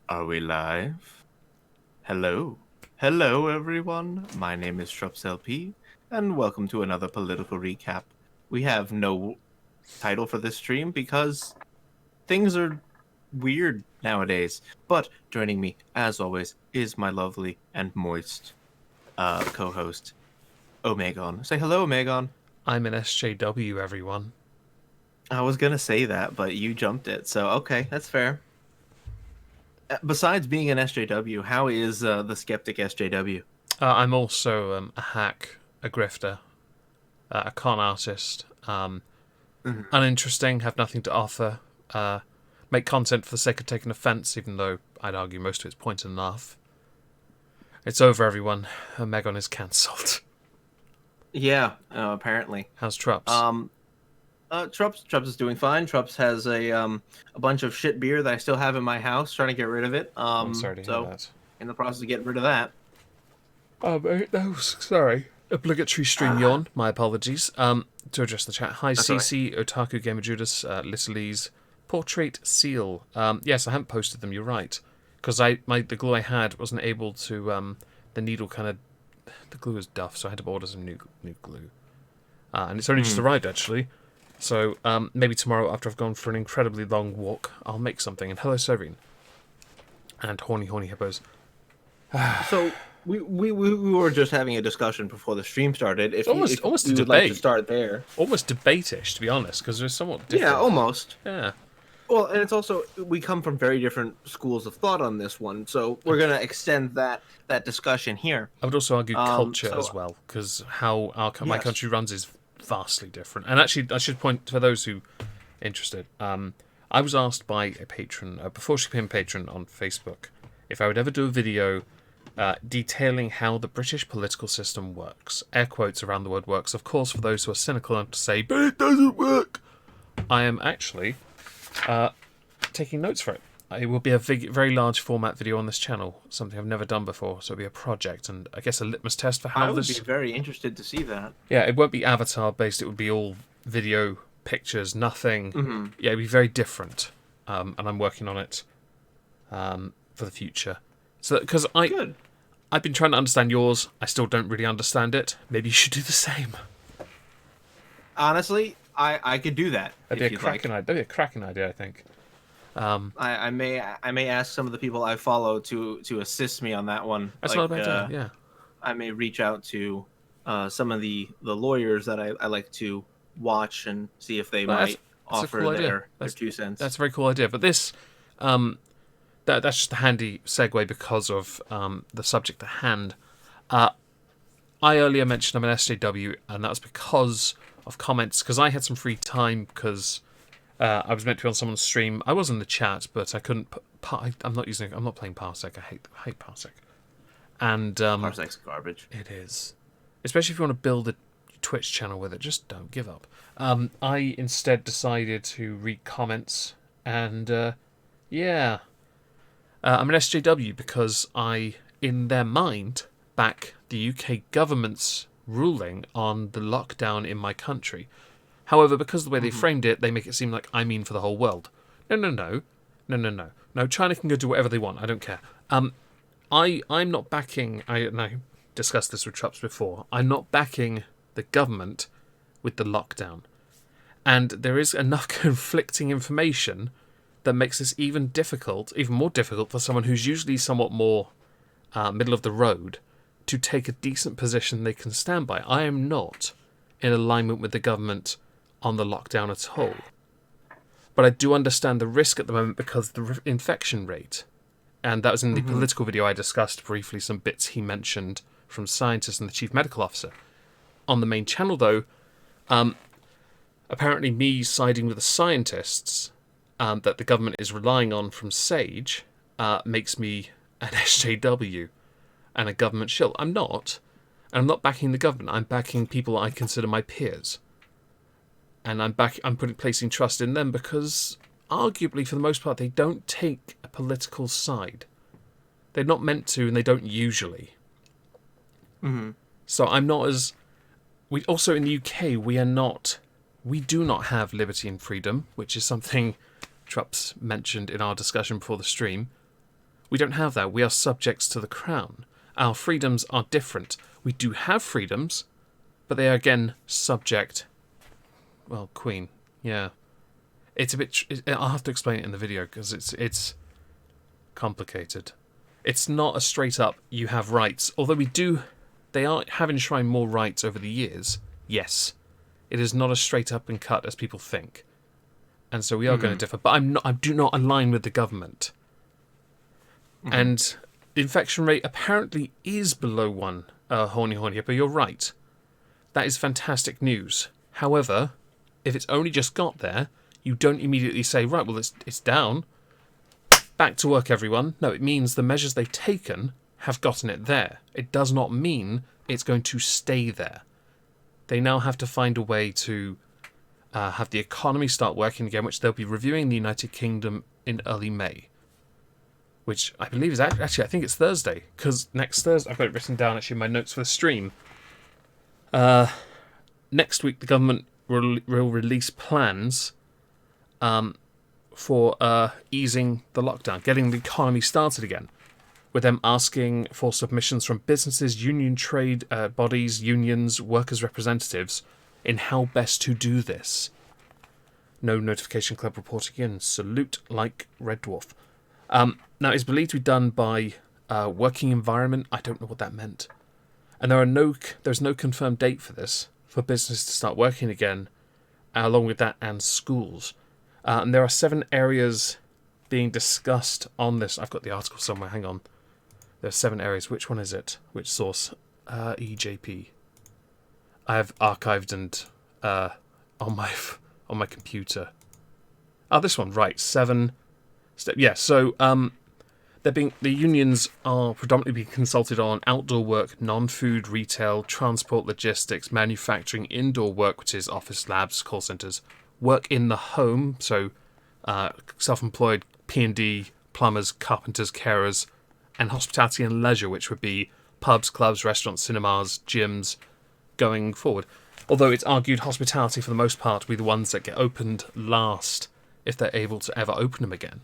Are we live? Hello. Hello, everyone. My name is TrupsLP, and welcome to another political recap. We have no title for this stream because things are weird nowadays. But joining me, as always, is my lovely and moist co-host, Omegon. Say hello, Omegon. I'm an SJW, everyone. I was gonna say that, but you jumped it, so okay, that's fair. Besides being an SJW, how is the skeptic SJW? I'm also a hack, a grifter, a con artist. Mhm. Uninteresting, have nothing to offer. Make content for the sake of taking offence, even though I'd argue most of it's pointed enough. It's over, everyone. Megon is cancelled. Yeah, apparently. How's Trups? Trups is doing fine. Trups has a bunch of shit beer that I still have in my house, trying to get rid of it. I'm sorry to hear So that. in the process of getting rid of that. No, sorry. Obligatory stream yawn. My apologies. To address the chat. Hi, That's all right. CC, Otaku Gamer Judas, Littlelees, Portrait Seal. Yes, I haven't posted them. You're right, because the glue I had wasn't able to. The needle the glue was duff, so I had to order some new glue. And it's only just arrived actually. So maybe tomorrow, after I've gone for an incredibly long walk, I'll make something. And hello, Serene. And horny hippos. So we were just having a discussion before the stream started. If Almost a you would like to debate. start there. Almost debate-ish, to be honest, because they're somewhat different. Yeah, almost. Yeah. Well, and it's also we come from very different schools of thought on this one, so we're gonna extend that discussion here. I would also argue culture So as well, because how my yes. country runs is vastly different. And actually, I should point for those who are interested. I was asked by a patron before she became a patron on Facebook if I would ever do a video detailing how the British political system works. Air quotes around the word "works," of course, for those who are cynical enough to say, "But it doesn't work." I am actually taking notes for it. It will be a very large format video on this channel, something I've never done before, so it'll be a project and I guess a litmus test for how I would this... be very interested to see that. Yeah, it won't be avatar based, it would be all video, pictures, nothing. Mm-hmm. Yeah, it'd be very different. And I'm working on it for the future. So, because Good. I've been trying to understand yours, I still don't really understand it. Maybe you should do the same. Honestly, I could do that. That'd be a cracking idea. That'd be a cracking idea, I think. I may ask some of the people I follow to assist me on that one. That's not a bad idea, yeah. I may reach out to some of the lawyers that I like to watch and see if they might offer cool their 2 cents. That's a very cool idea. But this, that's just a handy segue because of the subject at hand. I earlier mentioned I'm an SJW, and that was because of comments. Because I had some free time because I was meant to be on someone's stream. I was in the chat, but I couldn't. I'm not playing Parsec. I hate Parsec. And Parsec's garbage. it is, especially if you want to build a Twitch channel with it. Just don't give up. I instead decided to read comments, and yeah, I'm an SJW because I, in their mind, back the UK government's ruling on the lockdown in my country. However, because of the way they framed it, they make it seem like I mean for the whole world. No. China can go do whatever they want. I don't care. I'm not backing. I discussed this with Trups before. I'm not backing the government with the lockdown, and there is enough conflicting information that makes this even more difficult for someone who's usually somewhat more middle of the road to take a decent position they can stand by. I am not in alignment with the government on the lockdown at all. But I do understand the risk at the moment because the infection rate, and that was in the political video I discussed briefly, some bits he mentioned from scientists and the chief medical officer. On the main channel, though, apparently me siding with the scientists that the government is relying on from SAGE makes me an SJW and a government shill. I'm not. And I'm not backing the government. I'm backing people I consider my peers. And I'm placing trust in them because, arguably, for the most part, they don't take a political side. They're not meant to, and they don't usually. Mm-hmm. So I'm not as... We also, in the UK, we do not have liberty and freedom, which is something Trups mentioned in our discussion before the stream. We don't have that. We are subjects to the crown. Our freedoms are different. We do have freedoms, but they are again subject. Well, Queen, yeah. It's a bit. I'll have to explain it in the video because it's complicated. It's not a straight up you have rights. Although they have enshrined more rights over the years. Yes, it is not as straight up and cut as people think, and so we are going to differ. But I do not align with the government, and the infection rate apparently is below 1 horny hippo. You're right. That is fantastic news. However, if it's only just got there, you don't immediately say, right, well, it's down. Back to work, everyone. No, it means the measures they've taken have gotten it there. It does not mean it's going to stay there. They now have to find a way to have the economy start working again, which they'll be reviewing in the United Kingdom in early May. Which I believe is actually, I think it's Thursday, because next Thursday, I've got it written down actually in my notes for the stream. Next week, the government will release plans for easing the lockdown, getting the economy started again, with them asking for submissions from businesses, union trade bodies, unions, workers' representatives in how best to do this. No Notification Club reporting in. Salute like Red Dwarf. Now, it's believed to be done by working environment. I don't know what that meant. And there's no confirmed date for this, for business to start working again, along with that and schools. And there are 7 areas being discussed on this. I've got the article somewhere. Hang on. There are 7 areas. Which one is it? Which source? EJP. I have archived and on my computer. Oh, this one. Right. 7. Yeah. So the unions are predominantly being consulted on outdoor work, non-food, retail, transport, logistics, manufacturing, indoor work, which is office, labs, call centres. Work in the home, so self-employed, P&D, plumbers, carpenters, carers, and hospitality and leisure, which would be pubs, clubs, restaurants, cinemas, gyms, going forward. Although it's argued hospitality, for the most part, will be the ones that get opened last, if they're able to ever open them again.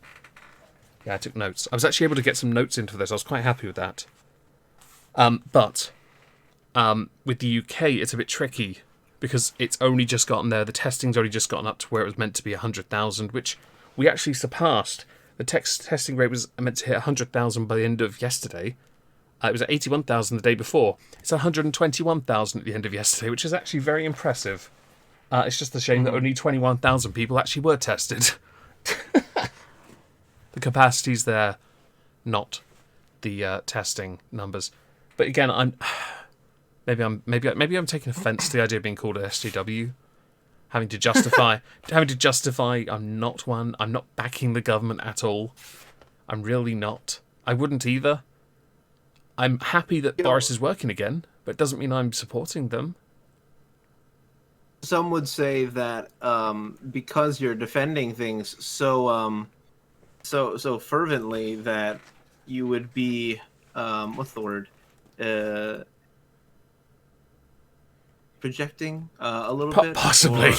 Yeah, I took notes. I was actually able to get some notes into this. I was quite happy with that. But with the UK, it's a bit tricky, because it's only just gotten there. The testing's only just gotten up to where it was meant to be 100,000, which we actually surpassed. The testing rate was meant to hit 100,000 by the end of yesterday. It was at 81,000 the day before. It's 121,000 at the end of yesterday, which is actually very impressive. It's just a shame that only 21,000 people actually were tested. The capacity's there, not the testing numbers. But again, maybe I'm taking offence to the idea of being called an SJW, having to justify I'm not one. I'm not backing the government at all. I'm really not. I wouldn't either. I'm happy that Boris is working again, but it doesn't mean I'm supporting them. Some would say that because you're defending things so fervently that you would be what's the word? Projecting a little bit, possibly.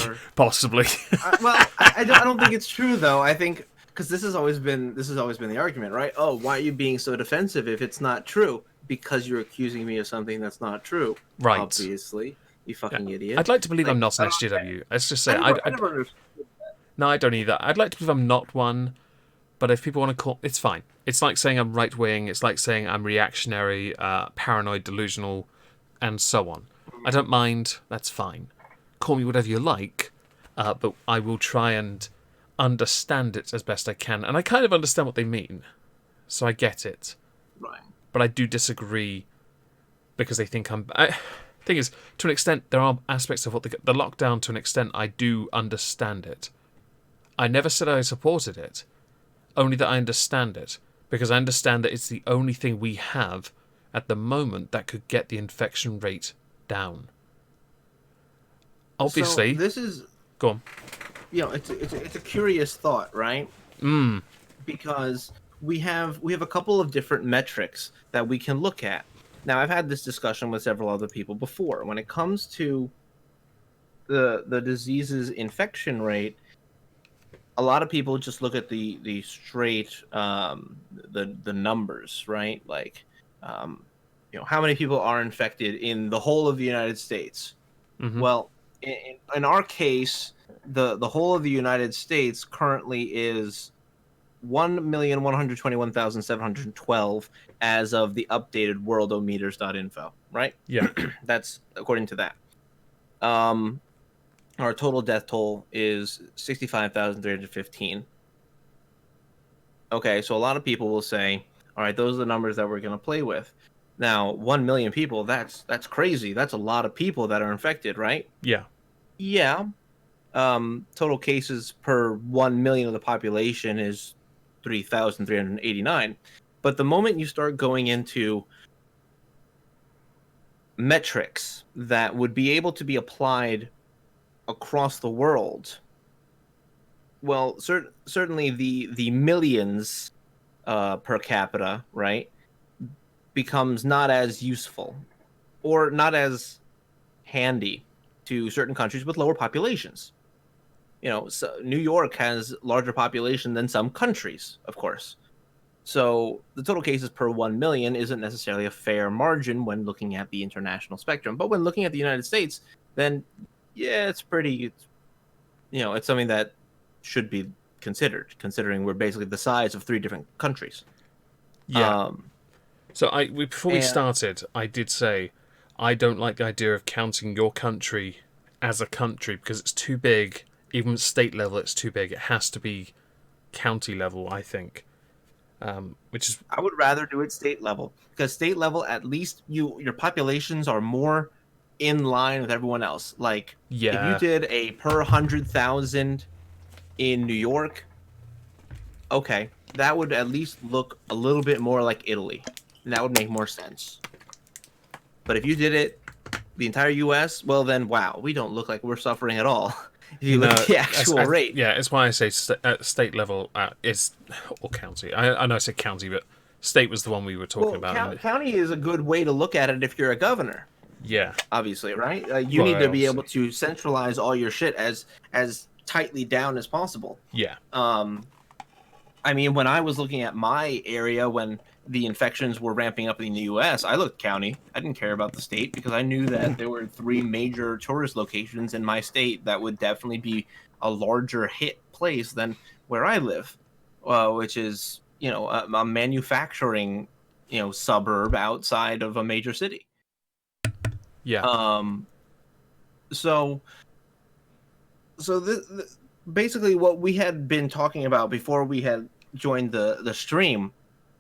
Well, I don't think it's true though. I think because this has always been the argument, right? Oh, why are you being so defensive if it's not true? Because you're accusing me of something that's not true. Right. Obviously, you fucking idiot. I'd like to believe I'm not an SJW. Let's just say I never understood that. No, I don't either. I'd like to believe I'm not one, but if people want to call, it's fine. It's like saying I'm right wing. It's like saying I'm reactionary, paranoid, delusional, and so on. I don't mind. That's fine. Call me whatever you like, but I will try and understand it as best I can. And I kind of understand what they mean, so I get it. Right. But I do disagree because they think thing is, to an extent, there are aspects of what the lockdown, to an extent, I do understand it. I never said I supported it, only that I understand it, because I understand that it's the only thing we have at the moment that could get the infection rate down. Obviously, so this is go on. It's a curious thought, right? Because we have a couple of different metrics that we can look at. Now, I've had this discussion with several other people before. When it comes to the disease's infection rate, a lot of people just look at the straight the numbers, right? Like, how many people are infected in the whole of the United States? Hmm. Well, in our case, the whole of the United States currently is 1,121,712 as of the updated worldometers.info, right? Yeah. That's according to that. Um, our total death toll is 65,315. Okay, so a lot of people will say, all right, those are the numbers that we're going to play with. Now, 1 million people, that's crazy. That's a lot of people that are infected, right? Yeah. Yeah. Total cases per 1 million of the population is 3,389. But the moment you start going into metrics that would be able to be applied across the world, well, certainly the millions per capita, right, becomes not as useful or not as handy to certain countries with lower populations. So New York has larger population than some countries, of course. So the total cases per 1 million isn't necessarily a fair margin when looking at the international spectrum. But when looking at the United States, then yeah, it's something that should be considered, considering we're basically the size of three different countries. Yeah. Um, So before we and started, I did say I don't like the idea of counting your country as a country because it's too big. Even at state level, it's too big. It has to be county level, I think. Which is I would rather do it state level because state level, at least your populations are more in line with everyone else. Like if you yeah, did a per 100,000 in New York, okay, that would at least look a little bit more like Italy, and that would make more sense. But if you did it the entire U.S., well then, wow, we don't look like we're suffering at all. If you look at no, the actual rate. yeah, it's why I say at state level is or county. I know I said county, but state was the one we were talking Well, about. And county is a good way to look at it if you're a governor, yeah, obviously, right? You need well, to be able obviously, to centralize all your shit as tightly down as possible. yeah, Um, I mean, when I was looking at my area when the infections were ramping up in the US, I looked county. I didn't care about the state because I knew that there were three major tourist locations in my state that would definitely be a larger hit place than where I live, which is, a manufacturing, suburb outside of a major city. yeah. Um, so this basically what we had been talking about before we had joined the stream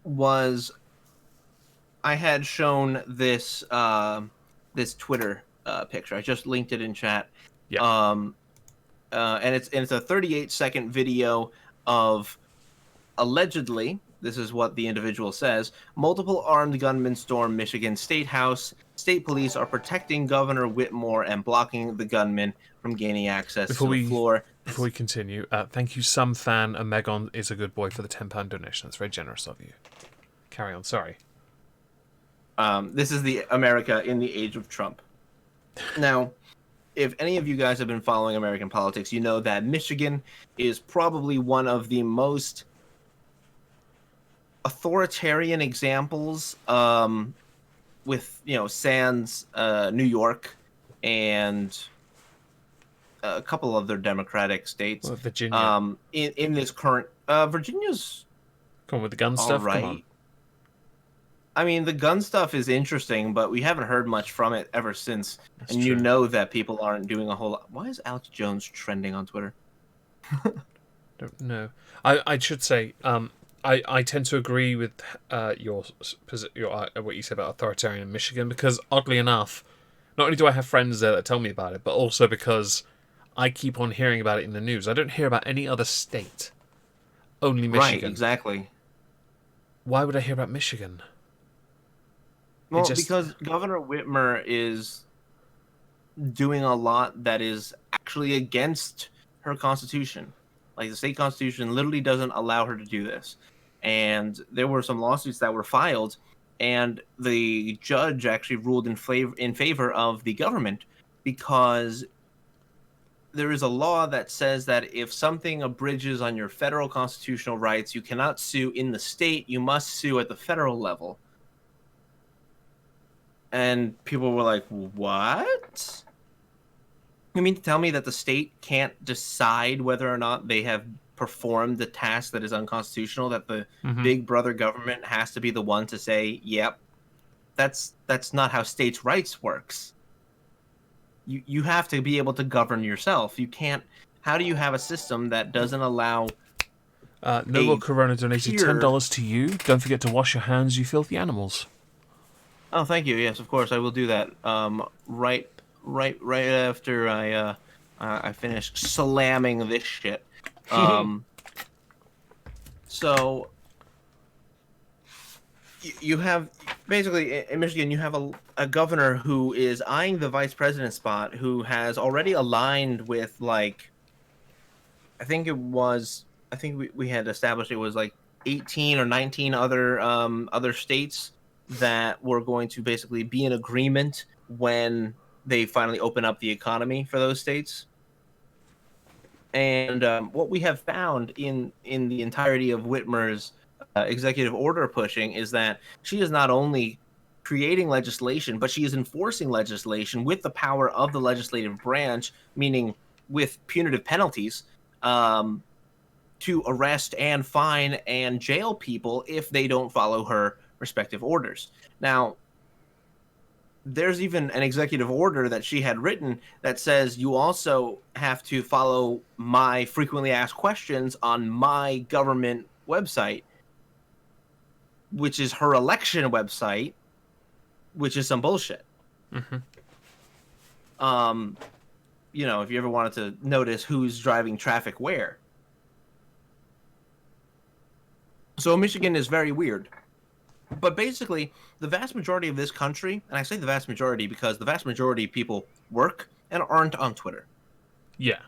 was I had shown this Twitter picture. I just linked it in chat. Yeah. Um, and it's a 38-second video of allegedly, this is what the individual says, multiple armed gunmen storm Michigan State House. State police are protecting Governor Whitmore and blocking the gunmen from gaining access Before to the we floor. before we continue, thank you, some fan, and Megon is a good boy for the £10 donation. That's very generous of you. Carry on. Sorry. This is the America in the age of Trump. Now, if any of you guys have been following American politics, you know that Michigan is probably one of the most authoritarian examples, with sans New York and a couple other Democratic states. Well, Virginia. In this current Virginia's Come on with the gun all stuff. Come on. right. I mean, the gun stuff is interesting, but we haven't heard much from it ever since. That's And true. you know that people aren't doing a whole lot. Why is Alex Jones trending on Twitter? Don't know. I should say. I tend to agree with your what you said about authoritarian in Michigan because oddly enough, not only do I have friends there that tell me about it, but also because I keep on hearing about it in the news. I don't hear about any other state. Only Right, Michigan. exactly. Why would I hear about Michigan? Well, because Governor Whitmer is doing a lot that is actually against her constitution. Like the state constitution literally doesn't allow her to do this. And there were some lawsuits that were filed, and the judge actually ruled in favor of the government because there is a law that says that if something abridges on your federal constitutional rights, you cannot sue in the state. You must sue at the federal level. And people were like, what? You mean to tell me that the state can't decide whether or not they have performed the task that is unconstitutional, that the big brother government has to be the one to say, yep, that's not how states' rights works. You have to be able to govern yourself. You can't. How do you have a system that doesn't allow Noble Corona donated peer... $10 to you. Don't forget to wash your hands, you filthy animals. Oh, thank you. Yes, of course, I will do that. Right after I finish slamming this shit. So you have basically in Michigan, you have a governor who is eyeing the vice president spot, who has already aligned with, like, I think we had established it was like 18 or 19 other states that were going to basically be in agreement when they finally open up the economy for those states. And what we have found in the entirety of Whitmer's executive order pushing is that she is not only creating legislation, but she is enforcing legislation with the power of the legislative branch, meaning with punitive penalties, to arrest and fine and jail people if they don't follow her respective orders. Now, there's even an executive order that she had written that says you also have to follow my frequently asked questions on my government website, which is her election website, which is some bullshit. You know, if you ever wanted to notice who's driving traffic where. So Michigan is very weird. But basically, the vast majority of this country, and I say the vast majority because the vast majority of people work and aren't on Twitter. Yeah.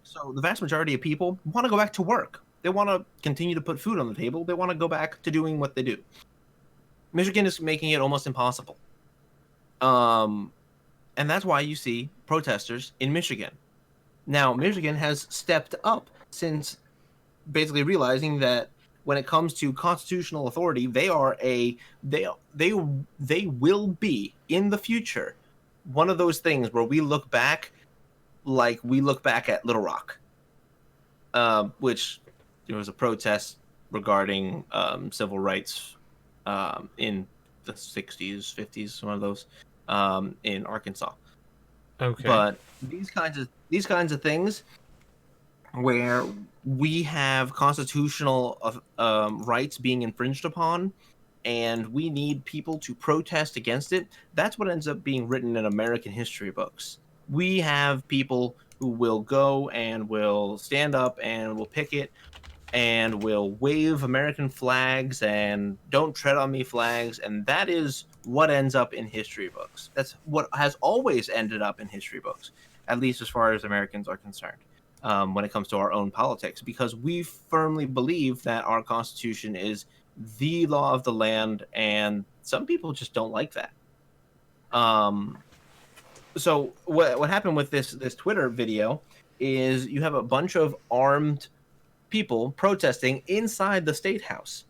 So the vast majority of people want to go back to work. They want to continue to put food on the table. They want to go back to doing what they do. Michigan is making it almost impossible. And that's why you see protesters in Michigan. Now, Michigan has stepped up since basically realizing that when it comes to constitutional authority, they will be in the future one of those things where we look back like we look back at Little Rock, which there was a protest regarding civil rights in the 60s, 50s, one of those in Arkansas. Okay. But these kinds of things where we have constitutional rights being infringed upon, and we need people to protest against it. That's what ends up being written in American history books. We have people who will go and will stand up and will picket and will wave American flags and don't tread on me flags, and that is what ends up in history books. That's what has always ended up in history books, at least as far as Americans are concerned. When it comes to our own politics, because we firmly believe that our Constitution is the law of the land, and some people just don't like that. So what happened with this Twitter video is you have a bunch of armed people protesting inside the State House.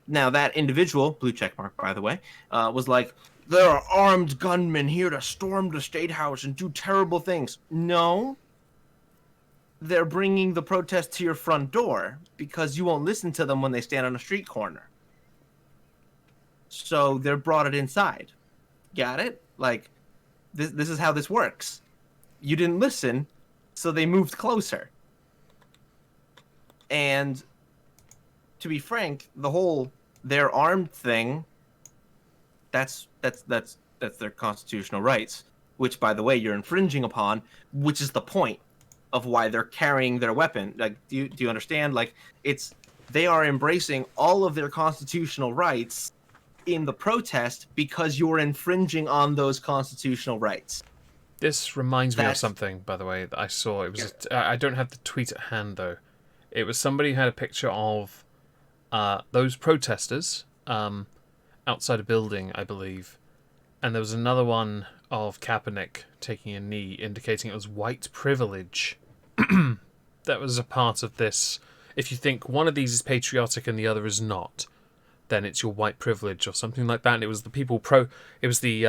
Now, that individual, blue check mark by the way, was like, there are armed gunmen here to storm the State House and do terrible things. No. They're bringing the protest to your front door because you won't listen to them when they stand on a street corner. So they're brought it inside. Got it? Like, this is how this works. You didn't listen, so they moved closer. And to be frank, the whole they're armed thing, that's their constitutional rights, which, by the way, you're infringing upon, which is the point of why they're carrying their weapon. Like, do you understand? Like, they are embracing all of their constitutional rights in the protest because you're infringing on those constitutional rights. This reminds me of something, by the way, that I saw. It was I don't have the tweet at hand though. It was somebody who had a picture of those protesters outside a building, I believe, and there was another one of Kaepernick taking a knee, indicating it was white privilege. That was a part of this. If you think one of these is patriotic and the other is not, then it's your white privilege or something like that. And it was the people pro. It was the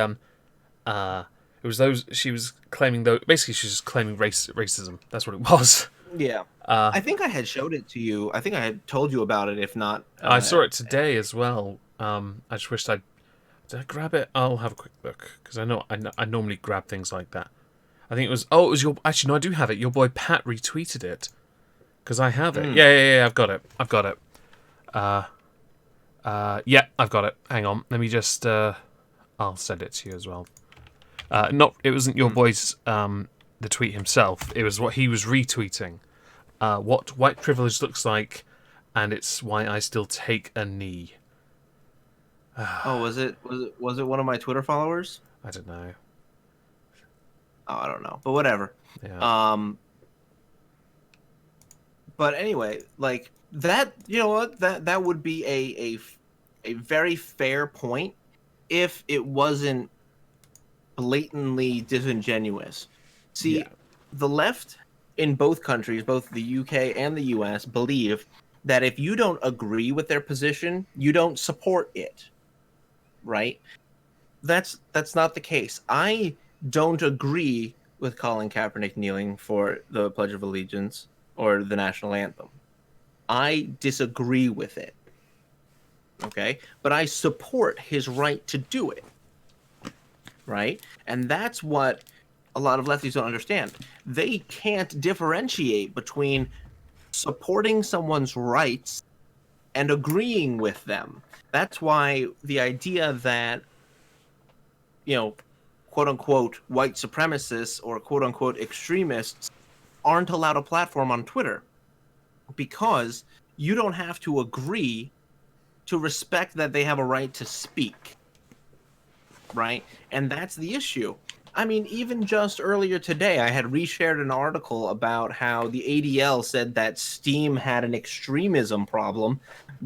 It was those she was claiming. Though basically, she was claiming racism. That's what it was. Yeah. I think I had showed it to you. I think I had told you about it. If not, I saw it today as well. I just wished I'd. Did I grab it? I'll have a quick look because I normally grab things like that. I think it was. Oh, it was your. Actually, no, I do have it. Your boy Pat retweeted it because I have it. Yeah. I've got it. Yeah, I've got it. Hang on. Let me just. I'll send it to you as well. Not. It wasn't your boy's. The tweet himself. It was what he was retweeting. What white privilege looks like, and it's why I still take a knee. Oh, was it one of my Twitter followers? I don't know. Oh, I don't know, but whatever. Yeah. But anyway, like that, you know what? That would be a very fair point if it wasn't blatantly disingenuous. See, Yeah. the left in both countries, both the UK and the US, believe that if you don't agree with their position, you don't support it. Right? That's not the case. I don't agree with Colin Kaepernick kneeling for the Pledge of Allegiance or the national anthem. I disagree with it. Okay? But I support his right to do it. Right? And that's what a lot of lefties don't understand. They can't differentiate between supporting someone's rights and agreeing with them. That's why the idea that, you know, quote unquote white supremacists or quote unquote extremists aren't allowed a platform on Twitter, because you don't have to agree to respect that they have a right to speak. Right? And that's the issue. I mean, even just earlier today, I had reshared an article about how the ADL said that Steam had an extremism problem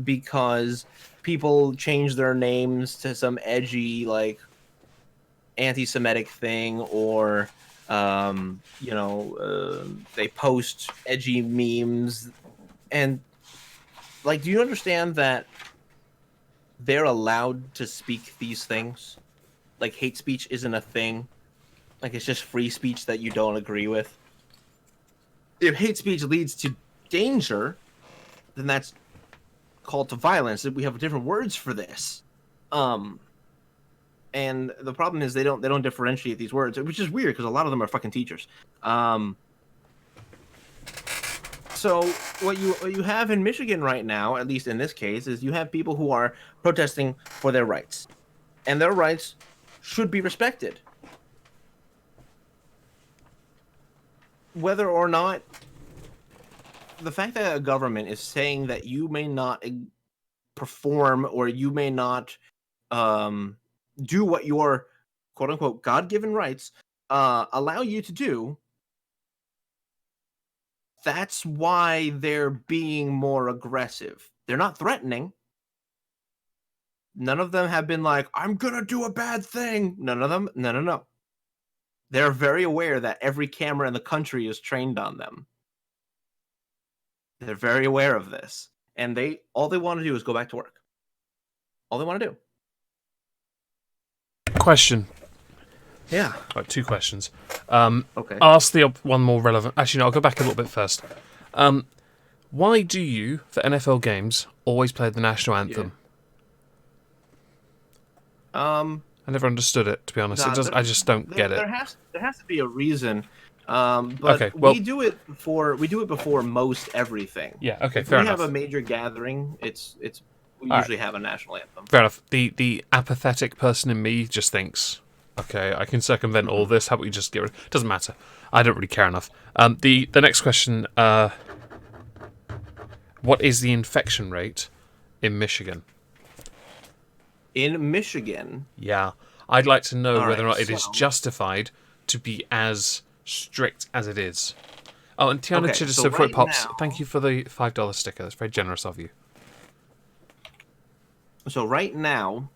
because people changed their names to some edgy, like, anti-Semitic thing, or, they post edgy memes. And, like, do you understand that they're allowed to speak these things? Like, hate speech isn't a thing. Like, it's just free speech that you don't agree with. If hate speech leads to danger, then that's called to violence. We have different words for this. And the problem is they don't differentiate these words, which is weird because a lot of them are fucking teachers. So what you have in Michigan right now, at least in this case, is you have people who are protesting for their rights, and their rights should be respected. Whether or not the fact that a government is saying that you may not perform or you may not do what your quote unquote God-given rights allow you to do, that's why they're being more aggressive. They're not threatening. None of them have been like, I'm gonna do a bad thing. None of them. No. They're very aware that every camera in the country is trained on them. They're very aware of this. And all they want to do is go back to work. All they want to do. Question. Yeah. Right, two questions. Okay. I'll ask the one more relevant. Actually, no, I'll go back a little bit first. Why do you, for NFL games, always play the national anthem? Yeah. I never understood it, to be honest. I just don't get it. There has to be a reason. But okay, well, we do it before most everything. Yeah. Okay. If fair we enough. have a major gathering, we All usually have a national anthem. Fair enough. The apathetic person in me just thinks, okay, I can circumvent all this. How about we just get rid? Doesn't matter. I don't really care enough. The next question. What is the infection rate in Michigan? In Michigan, yeah, I'd like to know whether or not it so is justified to be as strict as it is. Oh, and Tiana Okay, Chittis so Fruit right Pops, now- thank you for the $5 sticker. That's very generous of you. So right now,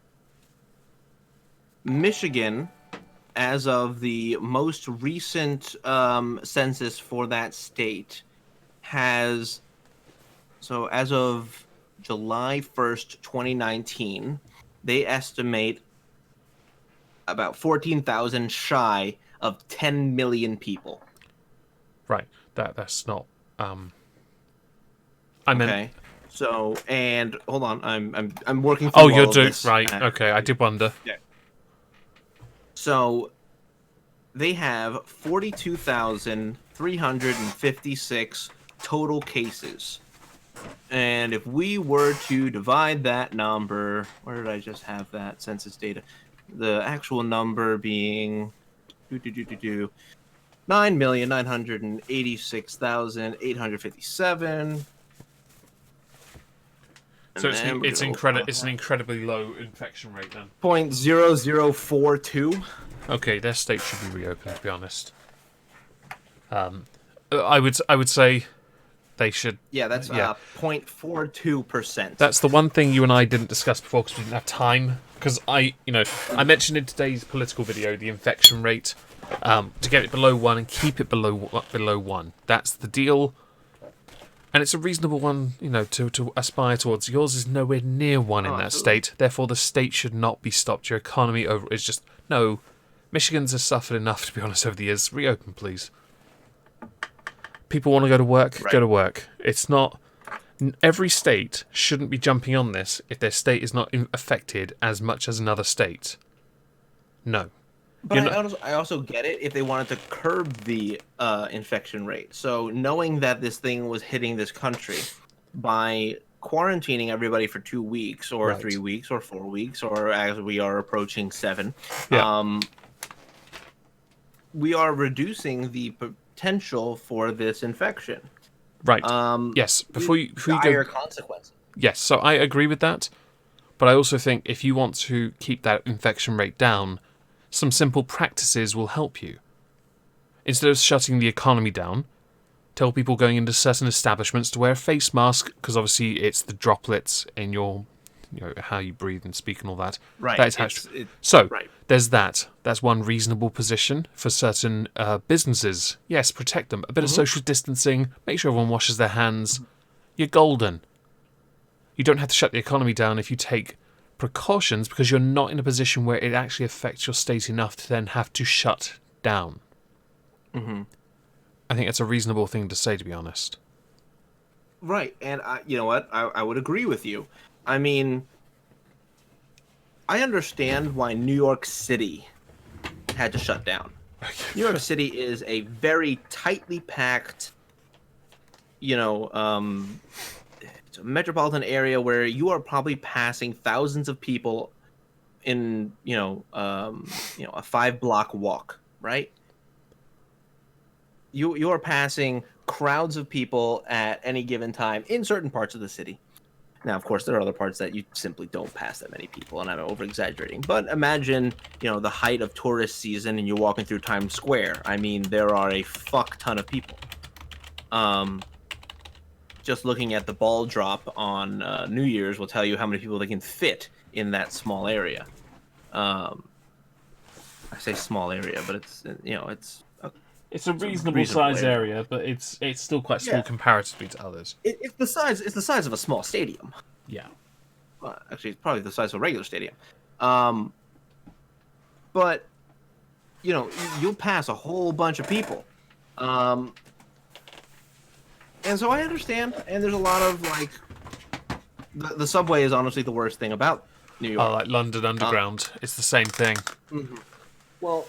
Michigan as of the most recent census for that state, has so as of July 1st, 2019, they estimate about 14,000 shy of 10 million people. Right. That's not. I meant. Okay. So, and hold on, I'm working Oh, through you're all of doing this. right. Okay, I did wonder. Yeah. So they have 42,356 total cases. And if we were to divide that number, where did I just have that census data? The actual number being 9,986,857. So And then we're it's gonna multiply it's an that. incredibly low infection rate then. 0.0042. Okay, their state should be reopened. To be honest, I would say they should. Yeah, that's Yeah, 0.42%. that's the one thing you and I didn't discuss before because we didn't have time. Because I mentioned in today's political video the infection rate to get it below 1 and keep it below 1. That's the deal, and it's a reasonable one, to aspire towards. Yours is nowhere near 1 in Oh, that absolutely. state. Therefore, the state should not be stopped. Your economy over is just no. Michigan's has suffered enough, to be honest, over the years. Reopen, please. People want to go to work, Right. go to work. It's not. Every state shouldn't be jumping on this if their state is not affected as much as another state. No. But You're not. I also get it if they wanted to curb the infection rate. So knowing that this thing was hitting this country by quarantining everybody for 2 weeks or Right. 3 weeks or 4 weeks, or as we are approaching 7, Yeah. We are reducing the potential for this infection. Right. Yes. Before you Dire go. consequences. Yes. So I agree with that, but I also think if you want to keep that infection rate down, some simple practices will help you. Instead of shutting the economy down, tell people going into certain establishments to wear a face mask because obviously it's the droplets in your, how you breathe and speak and all that. Right. That is so. Right. There's that. That's one reasonable position for certain businesses. Yes, protect them. A bit of social distancing. Make sure everyone washes their hands. You're golden. You don't have to shut the economy down if you take precautions because you're not in a position where it actually affects your state enough to then have to shut down. Mm-hmm. I think that's a reasonable thing to say, to be honest. Right, and you know what? I would agree with you. I mean, I understand why New York City had to shut down. New York City is a very tightly packed, it's a metropolitan area where you are probably passing thousands of people in, a 5-block walk, right? You are passing crowds of people at any given time in certain parts of the city. Now, of course, there are other parts that you simply don't pass that many people, and I'm over-exaggerating. But imagine, the height of tourist season, and you're walking through Times Square. I mean, there are a fuck ton of people. Just looking at the ball drop on New Year's will tell you how many people they can fit in that small area. I say small area, but it's It's a reasonable size area, but it's still quite small comparatively to others. It's the size. It's the size of a small stadium. Yeah. Well, actually, it's probably the size of a regular stadium. But you'll pass a whole bunch of people, and so I understand. And there's a lot of the subway is honestly the worst thing about New York. Oh, like London Underground. It's the same thing. Mm-hmm. Well,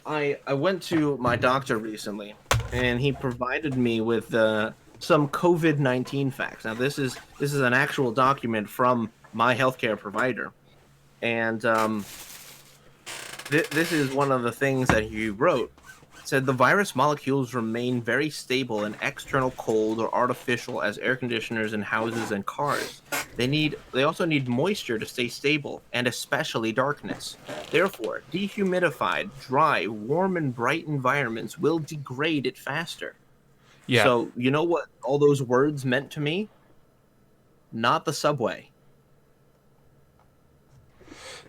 I went to my doctor recently, and he provided me with some COVID-19 facts. Now, this is an actual document from my healthcare provider, and this is one of the things that he wrote. It said the virus molecules remain very stable in external cold or artificial as air conditioners in houses and cars. They also need moisture to stay stable, and especially darkness. Therefore, dehumidified, dry, warm, and bright environments will degrade it faster. Yeah. So, you know what all those words meant to me? Not the subway.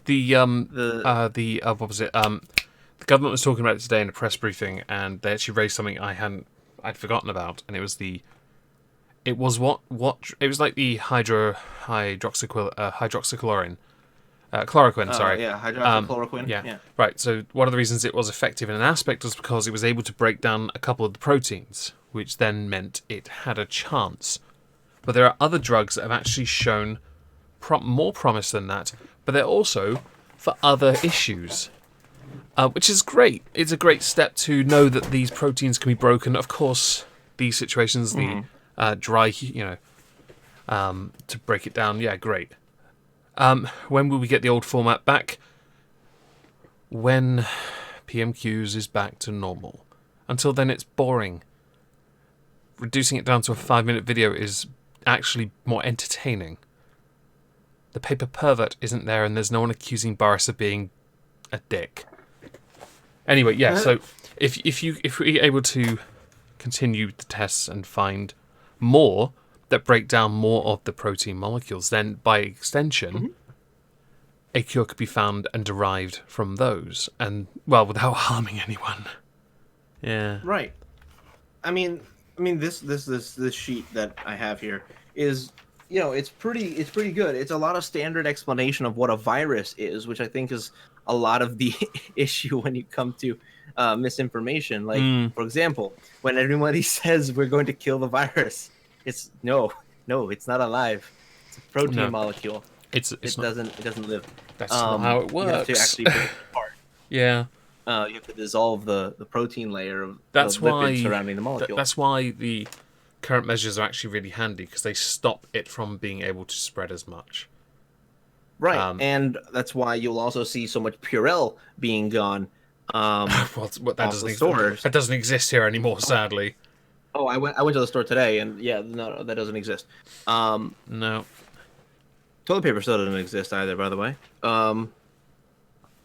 The what was it? The the government was talking about it today in a press briefing, and they actually raised something I'd forgotten about, and it was it was like the hydroxychloroquine. Chloroquine, sorry. Yeah, Um, hydroxychloroquine. yeah, Yeah. right. So one of the reasons it was effective in an aspect was because it was able to break down a couple of the proteins, which then meant it had a chance. But there are other drugs that have actually shown more promise than that, but they're also for other issues, which is great. It's a great step to know that these proteins can be broken. Of course, these situations, the dry, to break it down, yeah, great. When will we get the old format back? When PMQs is back to normal. Until then, it's boring. Reducing it down to a 5-minute video is actually more entertaining. The paper pervert isn't there, and there's no one accusing Boris of being a dick. Anyway, yeah. So if we're able to continue the tests and find more that break down more of the protein molecules, then by extension, a cure could be found and derived from those, and well, without harming anyone. Yeah. Right. I mean, this sheet that I have here is, it's pretty good. It's a lot of standard explanation of what a virus is, which I think is a lot of the issue when you come to misinformation. Like, for example, when everybody says we're going to kill the virus, it's no, it's not alive. It's a protein molecule. It doesn't live. That's not how it works. You have to actually break it apart. Yeah. You have to dissolve the protein layer of That's the lipid surrounding the molecule. That's why the current measures are actually really handy, because they stop it from being able to spread as much. Right, and that's why you'll also see so much Purell being gone. That doesn't exist here anymore, sadly. Oh, I went to the store today, and yeah, no, that doesn't exist. No. Toilet paper still doesn't exist either, by the way.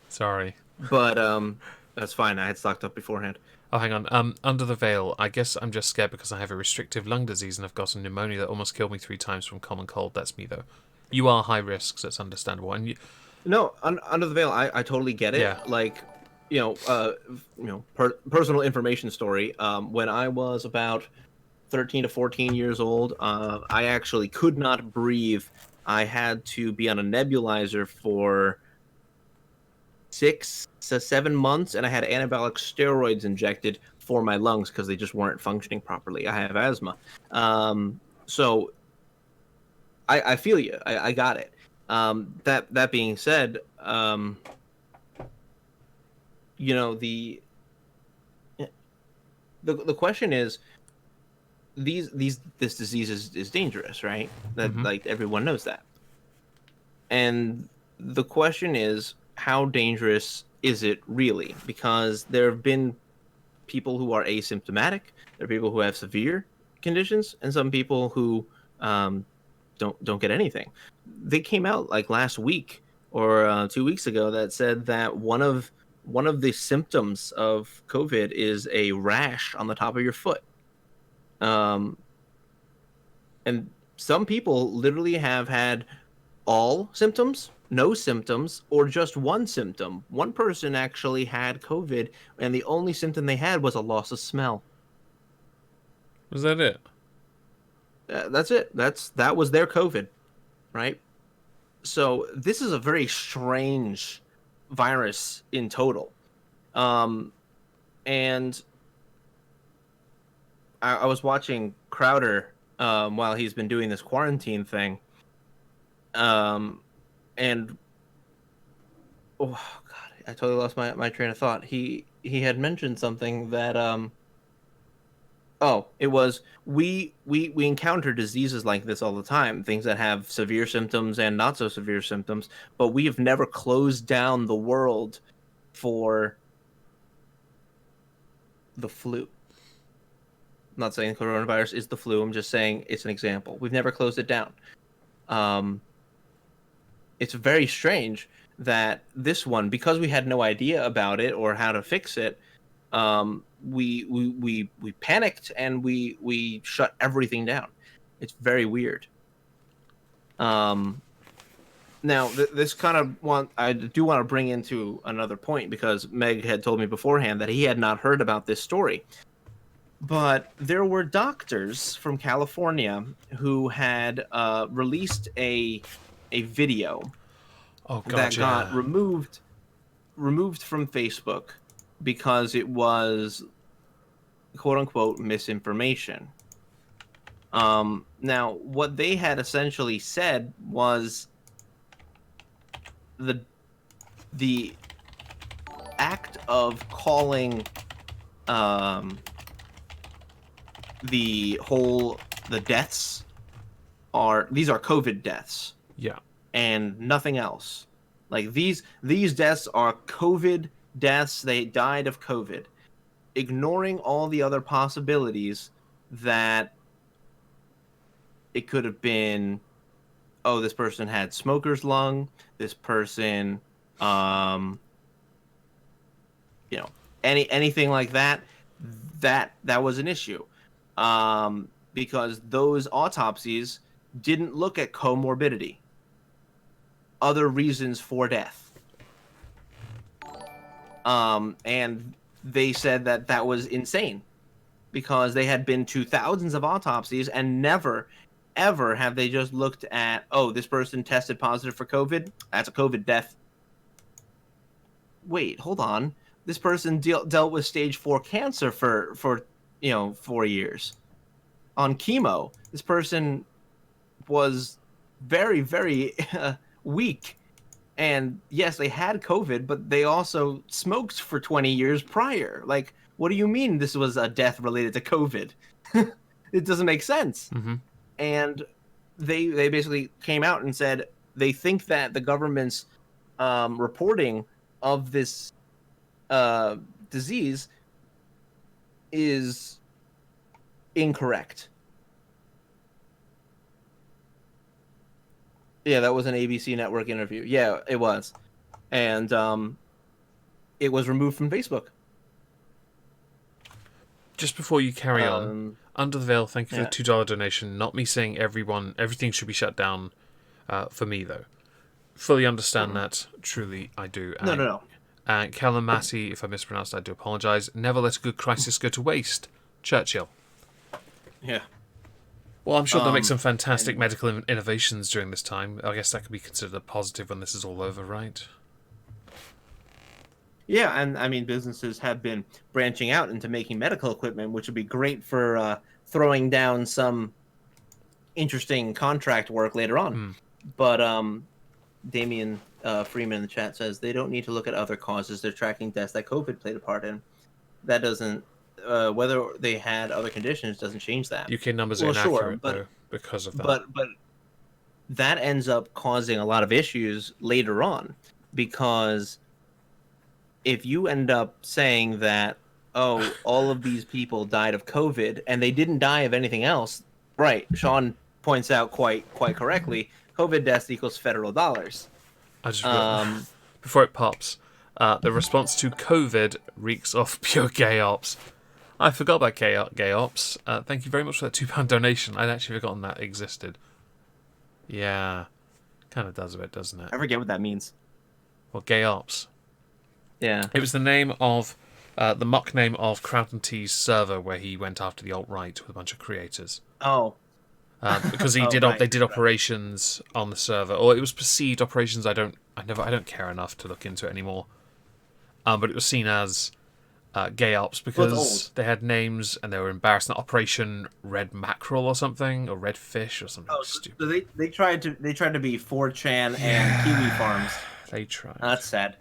Sorry. But that's fine. I had stocked up beforehand. Oh, hang on. Under the veil, I guess I'm just scared because I have a restrictive lung disease and I've got a pneumonia that almost killed me 3 times from common cold. That's me, though. You are high risk, so it's understandable. And No, under the veil, I totally get it. Yeah. Like, personal information story. When I was about 13 to 14 years old, I actually could not breathe. I had to be on a nebulizer for 6 to 7 months, and I had anabolic steroids injected for my lungs because they just weren't functioning properly. I have asthma. So I feel you. I got it. That being said, the question is, this disease is dangerous, right? That like everyone knows that. And the question is, how dangerous is it really? Because there have been people who are asymptomatic, there are people who have severe conditions, and some people who don't get anything. They came out like last week or 2 weeks ago that said that one of the symptoms of COVID is a rash on the top of your foot. And some people literally have had all symptoms, no symptoms, or just one symptom. One person actually had COVID, and the only symptom they had was a loss of smell. Was that it? That's it. That was their COVID, right? So this is a very strange virus in total. And I was watching Crowder while he's been doing this quarantine thing. And oh god, I totally lost my train of thought. He had mentioned something that it was we encounter diseases like this all the time, things that have severe symptoms and not so severe symptoms, but we have never closed down the world for the flu. I'm not saying coronavirus is the flu. I'm just saying it's an example. We've never closed it down. It's very strange that this one, because we had no idea about it or how to fix it, we panicked and we shut everything down. It's very weird. Now, this kind of I do want to bring into another point because Meg had told me beforehand that he had not heard about this story. But there were doctors from California who had released a video Oh God, that got yeah. removed from Facebook because it was quote unquote misinformation. Now, what they had essentially said was the the act of calling um, the deaths these are COVID deaths Yeah. and nothing else. Like these deaths are COVID deaths. They died of COVID, ignoring all the other possibilities that it could have been. Oh, this person had smoker's lung. This person, um, you know, anything like that. That was an issue, because those autopsies didn't look at comorbidity, other reasons for death. And they said that that was insane because they had been to thousands of autopsies and never, ever have they just looked at, oh, this person tested positive for COVID. That's a COVID death. Wait, hold on. This person dealt with stage 4 cancer for 4 years on chemo. This person was very, very weak. And yes, they had COVID, but they also smoked for 20 years prior. Like, what do you mean this was a death related to COVID? It doesn't make sense. Mm-hmm. And they basically came out and said they think that the government's reporting of this disease is incorrect. Yeah, that was an ABC network interview. Yeah, it was. And it was removed from Facebook. Just before you carry on, Under the Veil, thank you for Yeah. the $2 donation. Not me saying everything should be shut down for me, though. Fully understand that. Truly, I do. No. And Callum Massey, if I mispronounced, I do apologise. Never let a good crisis go to waste. Churchill. Yeah. Well, I'm sure they'll make some And fantastic medical innovations during this time. I guess that could be considered a positive when this is all over, right? yeah, and I mean, businesses have been branching out into making medical equipment, which would be great for throwing down some interesting contract work later on. But Damian Freeman in the chat says they don't need to look at other causes. They're tracking deaths that COVID played a part in. That doesn't whether they had other conditions doesn't change that. UK numbers are inaccurate, though, because of that. But that ends up causing a lot of issues later on, because if you end up saying that, oh, all of these people died of COVID and they didn't die of anything else, right? Sean points out quite correctly, COVID deaths equals federal dollars. I just before it pops, the response to COVID reeks of pure gay ops. I forgot about gay ops. Thank you very much for that £2 donation. I'd actually forgotten that existed. Yeah, kind of does a bit, doesn't it? I forget what that means. Well, gay ops. Yeah. It was the name of the mock name of Crowton T's server where he went after the alt-right with a bunch of creators. Oh. Because he they did operations on the server, or it was perceived operations. I don't care enough to look into it anymore. But it was seen as gay ops because they had names and they were embarrassing. Operation Red Mackerel or something, or Red Fish or something stupid. So they tried to be 4chan and Kiwi Farms. They tried. That's sad.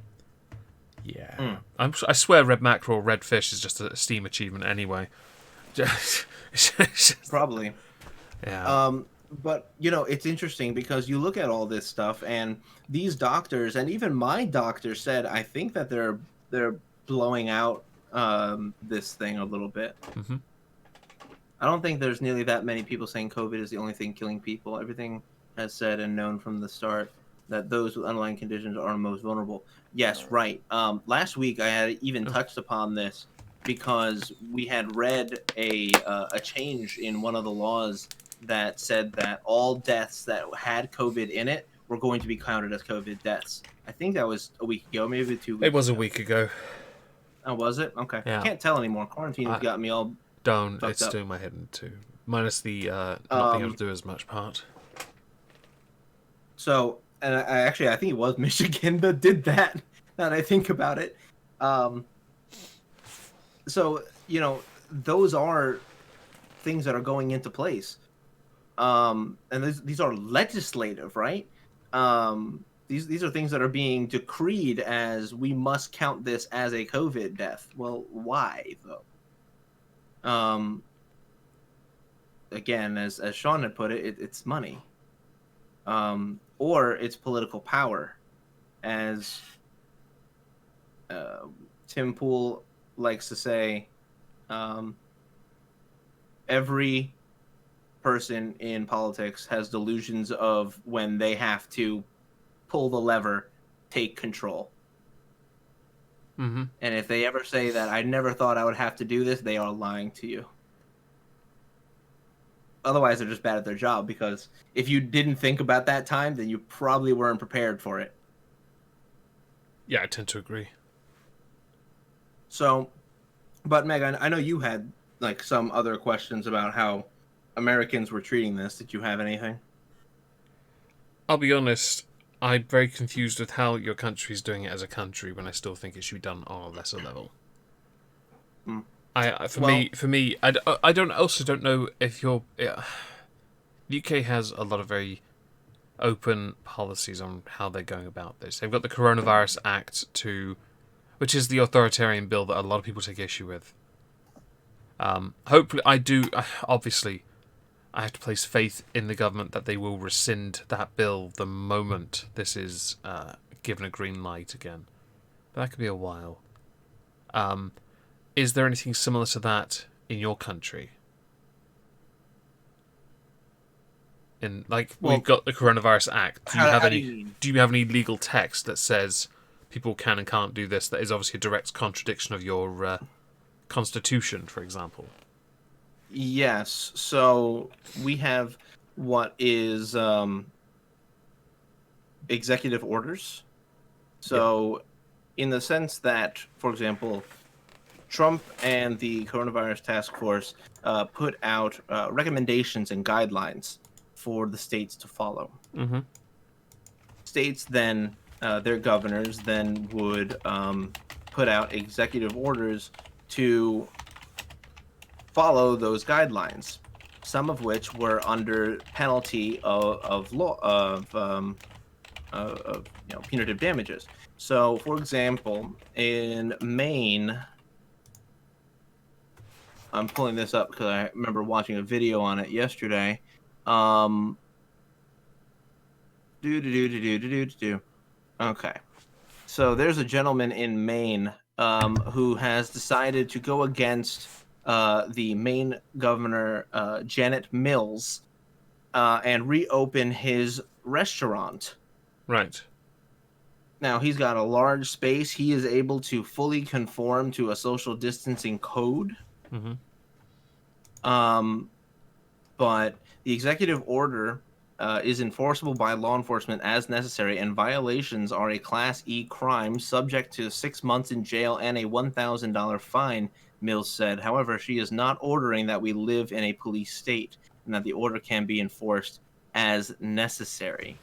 Yeah, I swear Red Mackerel, Red Fish is just a Steam achievement anyway. Probably. Yeah. But it's interesting because you look at all this stuff, and these doctors, and even my doctor said, I think that they're blowing out this thing a little bit. Mm-hmm. I don't think there's nearly that many people saying COVID is the only thing killing people. Everything has said and known from the start that those with underlying conditions are the most vulnerable. Yes, right. Last week I had even touched upon this because we had read a change in one of the laws that said that all deaths that had COVID in it were going to be counted as COVID deaths. I think that was a week ago, maybe 2 weeks. It was ago. a week ago. Oh, was it? Okay. Yeah. I can't tell anymore. Quarantine has got me all Don't. fucked It's up. doing my head in too. Minus the not being able to do as much part. So, and I think it was Michigan that did that. Now that I think about it. So, those are things that are going into place. And these are legislative, right? These are things that are being decreed as we must count this as a COVID death. Well, why though? Again, as Sean had put it, it's money, or it's political power, as Tim Pool likes to say. Every person in politics has delusions of when they have to pull the lever, take control. Mm-hmm. And if they ever say that I never thought I would have to do this, they are lying to you. Otherwise, they're just bad at their job, because if you didn't think about that time, then you probably weren't prepared for it. Yeah, I tend to agree. So, but Meg, I know you had like some other questions about how Americans were treating this. Did you have anything? I'll be honest, I'm very confused with how your country's doing it as a country when I still think it should be done on a lesser level. Mm. For me, I don't know if you're. The UK has a lot of very open policies on how they're going about this. They've got the Coronavirus Act which is the authoritarian bill that a lot of people take issue with. Hopefully, obviously, I have to place faith in the government that they will rescind that bill the moment this is given a green light again. But that could be a while. Is there anything similar to that in your country? We've got the Coronavirus Act. Do you have any legal text that says people can and can't do this? That is obviously a direct contradiction of your constitution, for example. Yes. So we have what is executive orders. So, in the sense that, for example, Trump and the Coronavirus Task Force put out recommendations and guidelines for the states to follow. Mm-hmm. States then, their governors then would put out executive orders to follow those guidelines, some of which were under penalty of punitive damages. So, for example, in Maine, I'm pulling this up because I remember watching a video on it yesterday. Okay. So there's a gentleman in Maine who has decided to go against the Maine governor, Janet Mills, and reopen his restaurant. Right. Now, he's got a large space. He is able to fully conform to a social distancing code. Mm-hmm. But the executive order is enforceable by law enforcement as necessary, and violations are a Class E crime subject to 6 months in jail and a $1,000 fine, Mills said. However, she is not ordering that we live in a police state, and that the order can be enforced as necessary.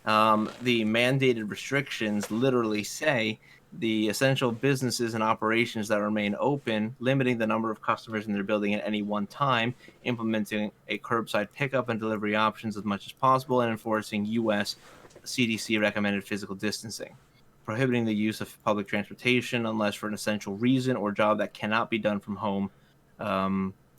The mandated restrictions literally say the essential businesses and operations that remain open, limiting the number of customers in their building at any one time, implementing a curbside pickup and delivery options as much as possible, and enforcing U.S. CDC recommended physical distancing, prohibiting the use of public transportation unless for an essential reason or job that cannot be done from home,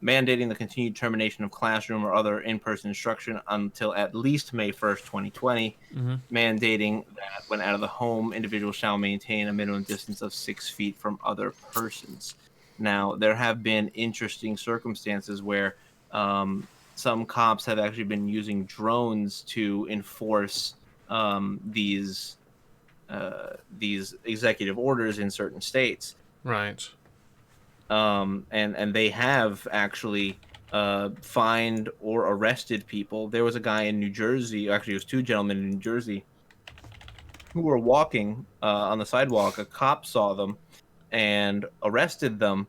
mandating the continued termination of classroom or other in-person instruction until at least May 1st, 2020, Mm-hmm. mandating that when out of the home, individuals shall maintain a minimum distance of 6 feet from other persons. Now, there have been interesting circumstances where some cops have actually been using drones to enforce these executive orders in certain states. Right. And they have actually fined or arrested people. There was a guy in New Jersey, actually, it was two gentlemen in New Jersey who were walking on the sidewalk. A cop saw them and arrested them,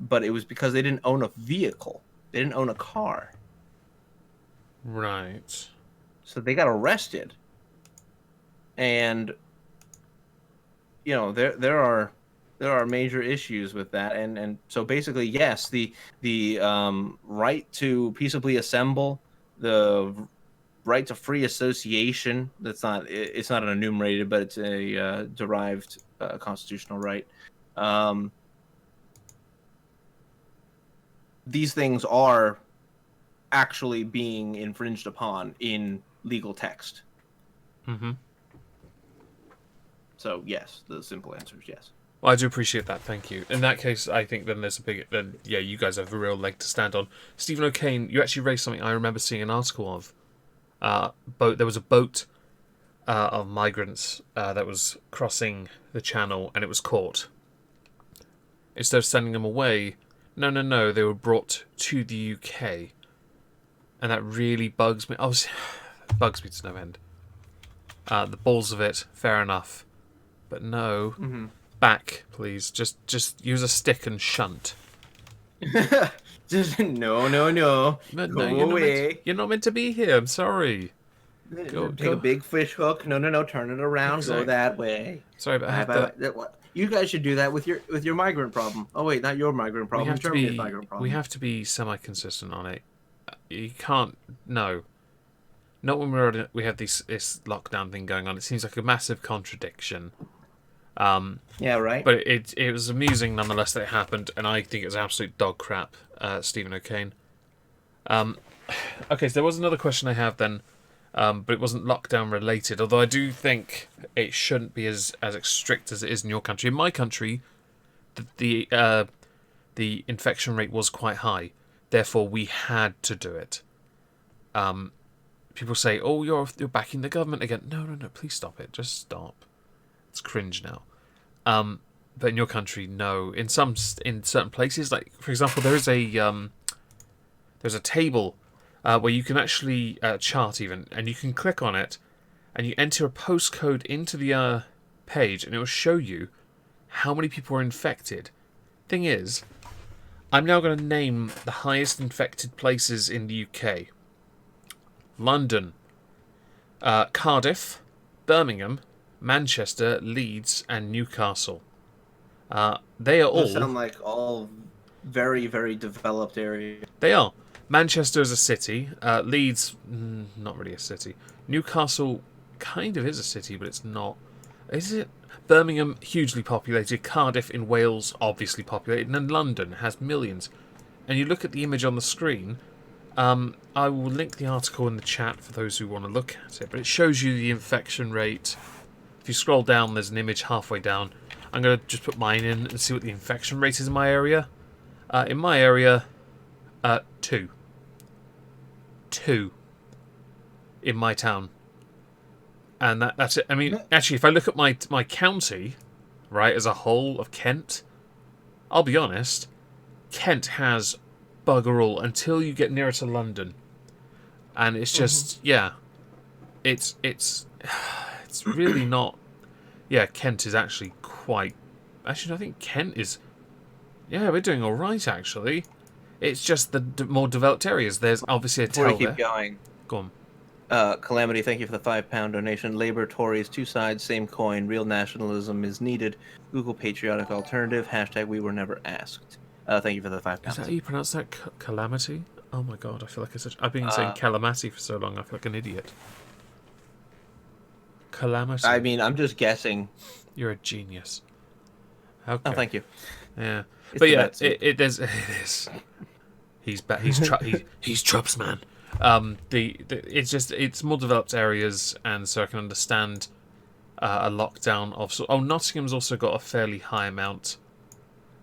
but it was because they didn't own a vehicle. They didn't own a car. Right. So they got arrested. And there are major issues with that, and so basically, yes, the right to peaceably assemble, the right to free association. It's not an enumerated, but it's a derived constitutional right. Um, these things are actually being infringed upon in legal text. Mm-hmm. So yes, the simple answer is yes. Well, I do appreciate that. Thank you. In that case, I think then there's a big. Then yeah, you guys have a real leg to stand on. Stephen O'Kane, you actually raised something I remember seeing an article of. There was a boat of migrants that was crossing the channel, and it was caught. Instead of sending them away, no, they were brought to the UK, and that really bugs me. Bugs me to no end. The balls of it, fair enough, but no. Mm-hmm. Back, please. Just use a stick and shunt. Just no. But Go no, away. You're not meant to be here. I'm sorry. Take a big fish hook. No. Turn it around. Exactly. Go that way. Sorry, but I have to. You guys should do that with your migrant problem. Oh wait, not your migrant problem. Germany's migrant problem. We have to be semi-consistent on it. You can't. No. Not when we have this lockdown thing going on. It seems like a massive contradiction. Yeah, right. But it was amusing nonetheless that it happened, and I think it's absolute dog crap, Stephen O'Kane. Okay, so there was another question I have then, but it wasn't lockdown related. Although I do think it shouldn't be as strict as it is in your country. In my country, the infection rate was quite high, therefore we had to do it. People say, "Oh, you're backing the government again." No, please stop it. Just stop. It's cringe now. But in your country, no. In certain places, like for example, there's a table where you can actually chart even, and you can click on it, and you enter a postcode into the page, and it will show you how many people are infected. Thing is, I'm now going to name the highest infected places in the UK: London, Cardiff, Birmingham, Manchester, Leeds, and Newcastle. They are all. Those sound like all very, very developed areas. They are. Manchester is a city. Leeds, not really a city. Newcastle kind of is a city, but it's not. Is it? Birmingham, hugely populated. Cardiff in Wales, obviously populated. And then London has millions. And you look at the image on the screen. I will link the article in the chat for those who want to look at it. But it shows you the infection rate. If you scroll down, there's an image halfway down. I'm going to just put mine in and see what the infection rate is in my area. In my area, 2. 2 in my town. And that's it. I mean, actually, if I look at my county, right, as a whole of Kent, I'll be honest, Kent has bugger all until you get nearer to London. And it's just, yeah, it's really not. Yeah, Kent is actually quite. Actually, I think Kent is. Yeah, we're doing all right actually. It's just the more developed areas. There's obviously a Before tell we keep there. going, Go on. Calamity, thank you for the £5 donation. Labour, Tories, two sides, same coin. Real nationalism is needed. Google patriotic alternative. # we were never asked. Thank you for the £5. Is that how you pronounce that? Calamity? Oh my god, I feel like I've been saying calamity for so long. I feel like an idiot. Calamity. I mean, I'm just guessing. You're a genius. Okay. Oh, thank you. Yeah, It's but the yeah, Met suit. it is. He's Trups man. It's more developed areas, and so I can understand a lockdown of. Nottingham's also got a fairly high amount.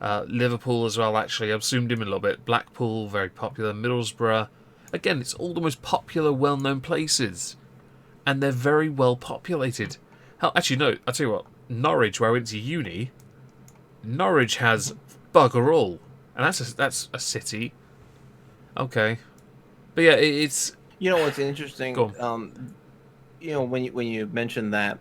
Liverpool as well. Actually, I've zoomed in a little bit. Blackpool, very popular. Middlesbrough, again, it's all the most popular, well-known places, and they're very well populated. Hell, actually, no. I'll tell you what. Norwich, where I went to uni, Norwich has bugger all, and that's a city. Okay. But yeah, it's You know what's go interesting? on. When you mentioned that,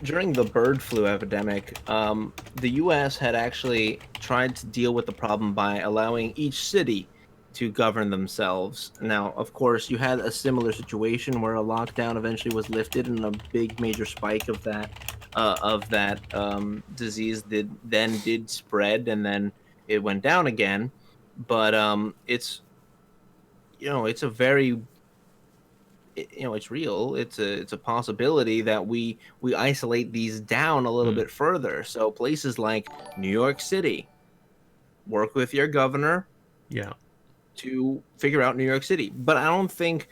during the bird flu epidemic, the U.S. had actually tried to deal with the problem by allowing each city to govern themselves. Now, of course, you had a similar situation where a lockdown eventually was lifted, and a big major spike of that disease did spread, and then it went down again. But it's a very it's real. It's a possibility that we isolate these down a little Mm, bit further. So places like New York City, work with your governor yeah. to figure out New York City. But I don't think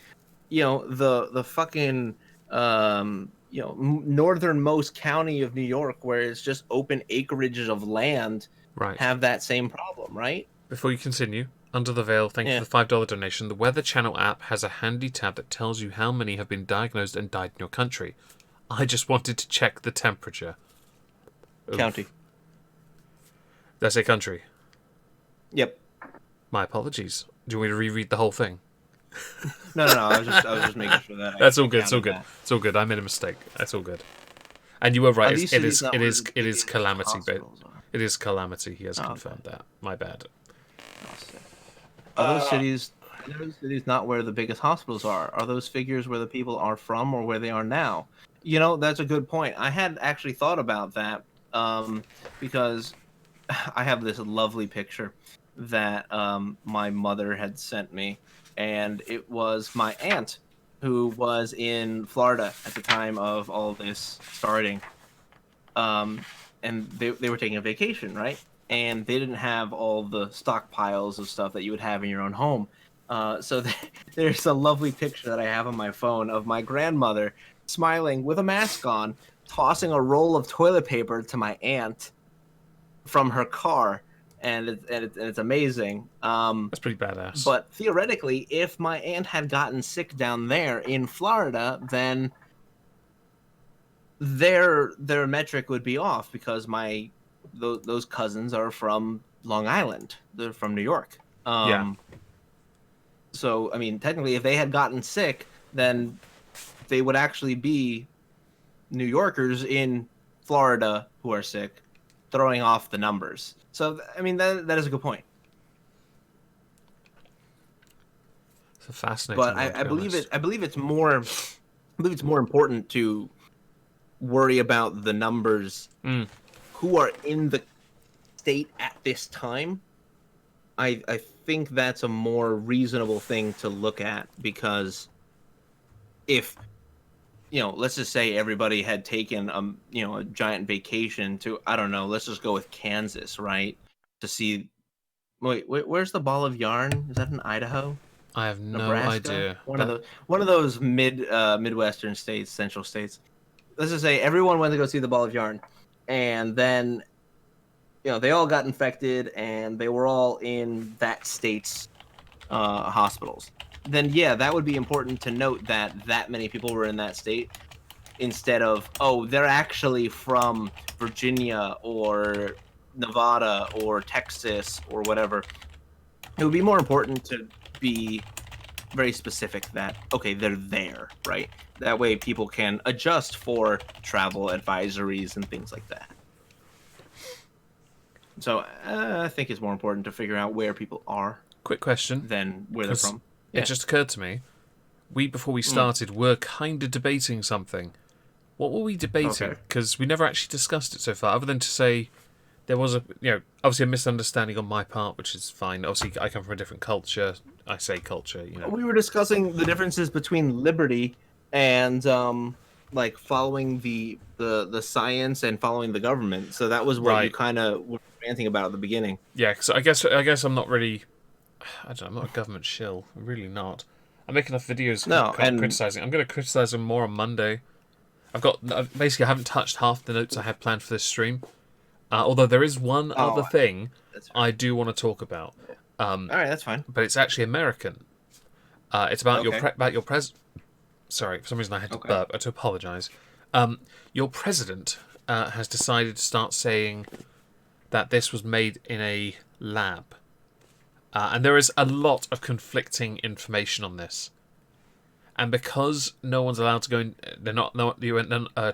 the fucking northernmost county of New York, where it's just open acreages of land, Right. have that same problem, right? Before you continue, Under the Veil, thank you for Yeah. the $5 donation. The Weather Channel app has a handy tab that tells you how many have been diagnosed and died in your country. I just wanted to check the temperature. County. Oof. Did I say country? Yep. My apologies. Do you want me to reread the whole thing? No. I was just making sure that That's I all good. It's all counted good. that. It's all good. I made a mistake. That's all good. And you were right. Are these cities not where the It is biggest calamity, but hospitals are? it is calamity. He has Oh, okay. confirmed that. My bad. Oh, sick. Are those Uh, cities? Are those cities not where the biggest hospitals are? Are those figures where the people are from or where they are now? That's a good point. I had actually thought about that, because I have this lovely picture that my mother had sent me, and it was my aunt who was in Florida at the time of all this starting. um, and they were taking a vacation, right? And they didn't have all the stockpiles of stuff that you would have in your own home. So there's a lovely picture that I have on my phone of my grandmother smiling with a mask on, tossing a roll of toilet paper to my aunt from her car, and it's amazing. that's pretty badass. But theoretically, if my aunt had gotten sick down there in Florida, then their metric would be off because those cousins are from Long Island. They're from New York. Yeah. So I mean, technically, if they had gotten sick, then they would actually be New Yorkers in Florida who are sick, throwing off the numbers. So I mean, that is a good point. It's a fascinating But one, to be honest. I believe it's more important to worry about the numbers Mm. who are in the state at this time. I think that's a more reasonable thing to look at, because if let's just say everybody had taken a giant vacation to, I don't know, let's just go with Kansas, right? To see, where's the ball of yarn? Is that in Idaho? I have no Nebraska? idea. One of That the one of those midwestern states, central states. Let's just say everyone went to go see the ball of yarn, and then they all got infected, and they were all in that state's hospitals. Then yeah, that would be important to note that many people were in that state, instead of, oh, they're actually from Virginia or Nevada or Texas or whatever. It would be more important to be very specific that, okay, they're there, right? That way people can adjust for travel advisories and things like that. So I think it's more important to figure out where people are quick question, than where they're because from. it Yeah. just occurred to me. Before we Mm. started, were kind of debating something. What were we debating? Okay. Because we never actually discussed it so far, other than to say there was obviously a misunderstanding on my part, which is fine. Obviously, I come from a different culture. I say culture. We were discussing the differences between liberty and like following the science and following the government. So that was what you Right. kind of were ranting about at the beginning. Yeah, because I guess I'm not really. I don't know. I'm not a government shill. I'm really not. I make enough videos No, and criticizing. I'm going to criticize them more on Monday. Basically I haven't touched half the notes I had planned for this stream. Although there is one other oh, thing that's fair. I do want to talk about. All right, that's fine. But it's actually American. It's about Okay. your pres. Sorry, for some reason I had to Okay. burp. I have to apologise. Your president has decided to start saying that this was made in a lab. And there is a lot of conflicting information on this. And because no one's allowed to go in,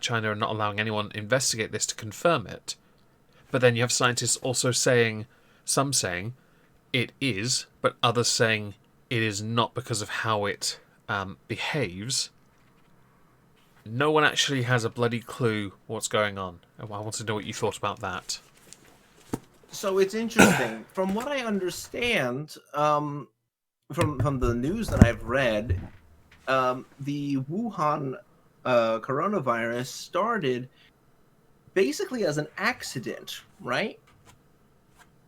China are not allowing anyone to investigate this to confirm it. But then you have scientists also saying, some saying it is, but others saying it is not because of how it behaves. No one actually has a bloody clue what's going on. And I want to know what you thought about that. So it's interesting. From what I understand, from the news that I've read, the Wuhan coronavirus started basically as an accident, right?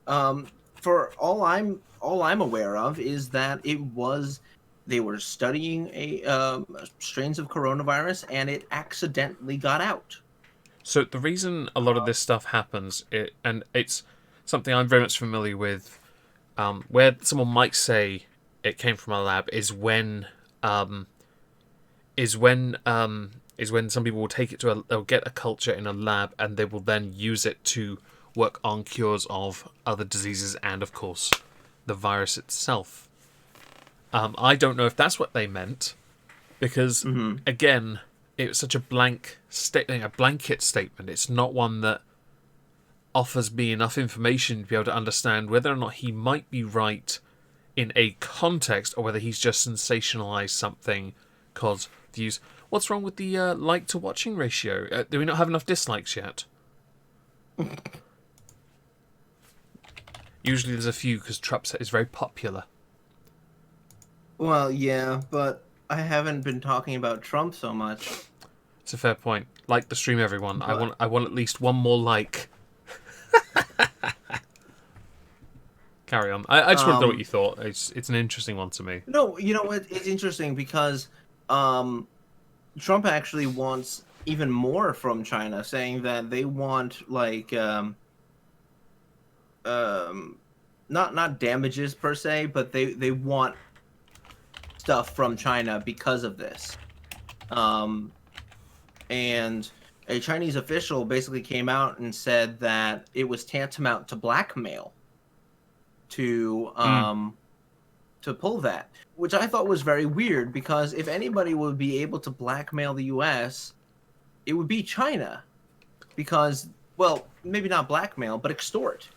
For all I'm aware of is that they were studying strains of coronavirus and it accidentally got out. So the reason a lot of this stuff happens, and it's something I'm very much familiar with, where someone might say it came from a lab, is when some people will take it they'll get a culture in a lab and they will then use it to work on cures of other diseases and, of course, the virus itself. I don't know if that's what they meant, because again, it was such a blanket statement. It's not one that offers me enough information to be able to understand whether or not he might be right in a context or whether he's just sensationalized something because views. What's wrong with the like to watching ratio? Do we not have enough dislikes yet? Usually there's a few because Trups is very popular. Well, yeah, but I haven't been talking about Trump so much. It's a fair point. Like the stream, everyone. But, I want at least one more like. Carry on. I just want to know what you thought. It's an interesting one to me. No, you know what? It's interesting because Trump actually wants even more from China, saying that they want not damages per se, but they want stuff from China because of this. And a Chinese official basically came out and said that it was tantamount to blackmail to pull that, which I thought was very weird, because if anybody would be able to blackmail the US, it would be China. Because, well, maybe not blackmail, but extort.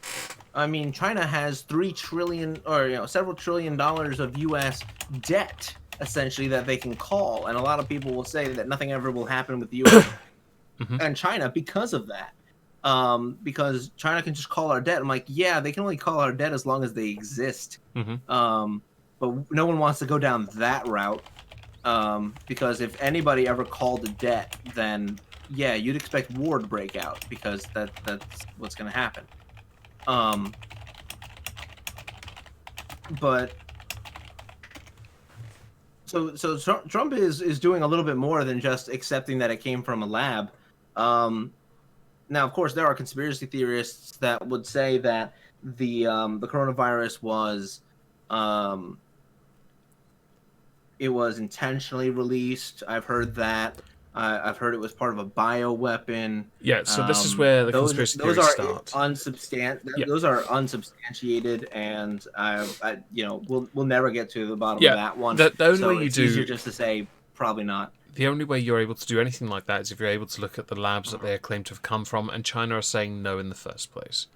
I mean, China has $3 trillion or several $1 trillion of US debt, essentially, that they can call, and a lot of people will say that nothing ever will happen with the US and China because of that. Because China can just call our debt. I'm like, yeah, they can only call our debt as long as they exist. But no one wants to go down that route, because if anybody ever called a debt, then yeah, you'd expect war to break out, because that's what's going to happen. But so Trump is doing a little bit more than just accepting that it came from a lab. Now, of course, there are conspiracy theorists that would say that the coronavirus was it was intentionally released. I've heard that. I've heard it was part of a bioweapon. Yeah, so this is where the conspiracy theories start. Those are unsubstantiated, and we'll never get to the bottom of that one. The only way it's easier just to say probably not. The only way you're able to do anything like that is if you're able to look at the labs that they claim to have come from, and China are saying no in the first place.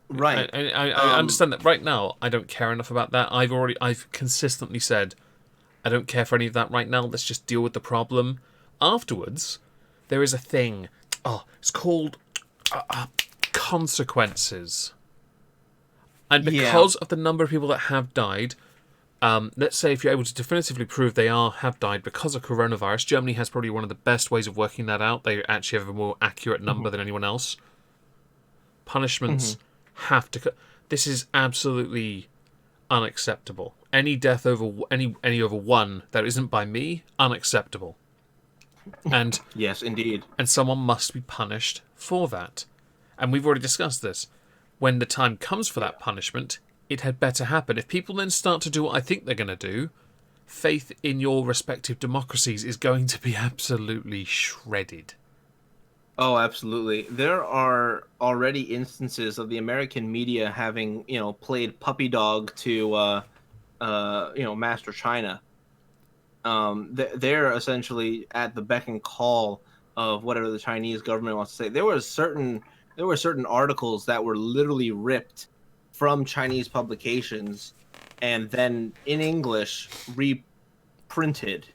Right. I understand that right now. I don't care enough about that. I've consistently said I don't care for any of that right now. Let's just deal with the problem. Afterwards, there is a thing. It's called consequences. And because of the number of people that have died, let's say if you're able to definitively prove they have died because of coronavirus, Germany has probably one of the best ways of working that out. They actually have a more accurate number than anyone else. Punishments have to... This is absolutely unacceptable. Any death over any over one that isn't by me, unacceptable. And yes, indeed. And someone must be punished for that. And we've already discussed this. When the time comes for that punishment, it had better happen. If people then start to do what I think they're going to do, faith in your respective democracies is going to be absolutely shredded. Oh, absolutely. There are already instances of the American media having, played puppy dog to, Master China. They're essentially at the beck and call of whatever the Chinese government wants to say. There were certain articles that were literally ripped from Chinese publications and then in English reprinted.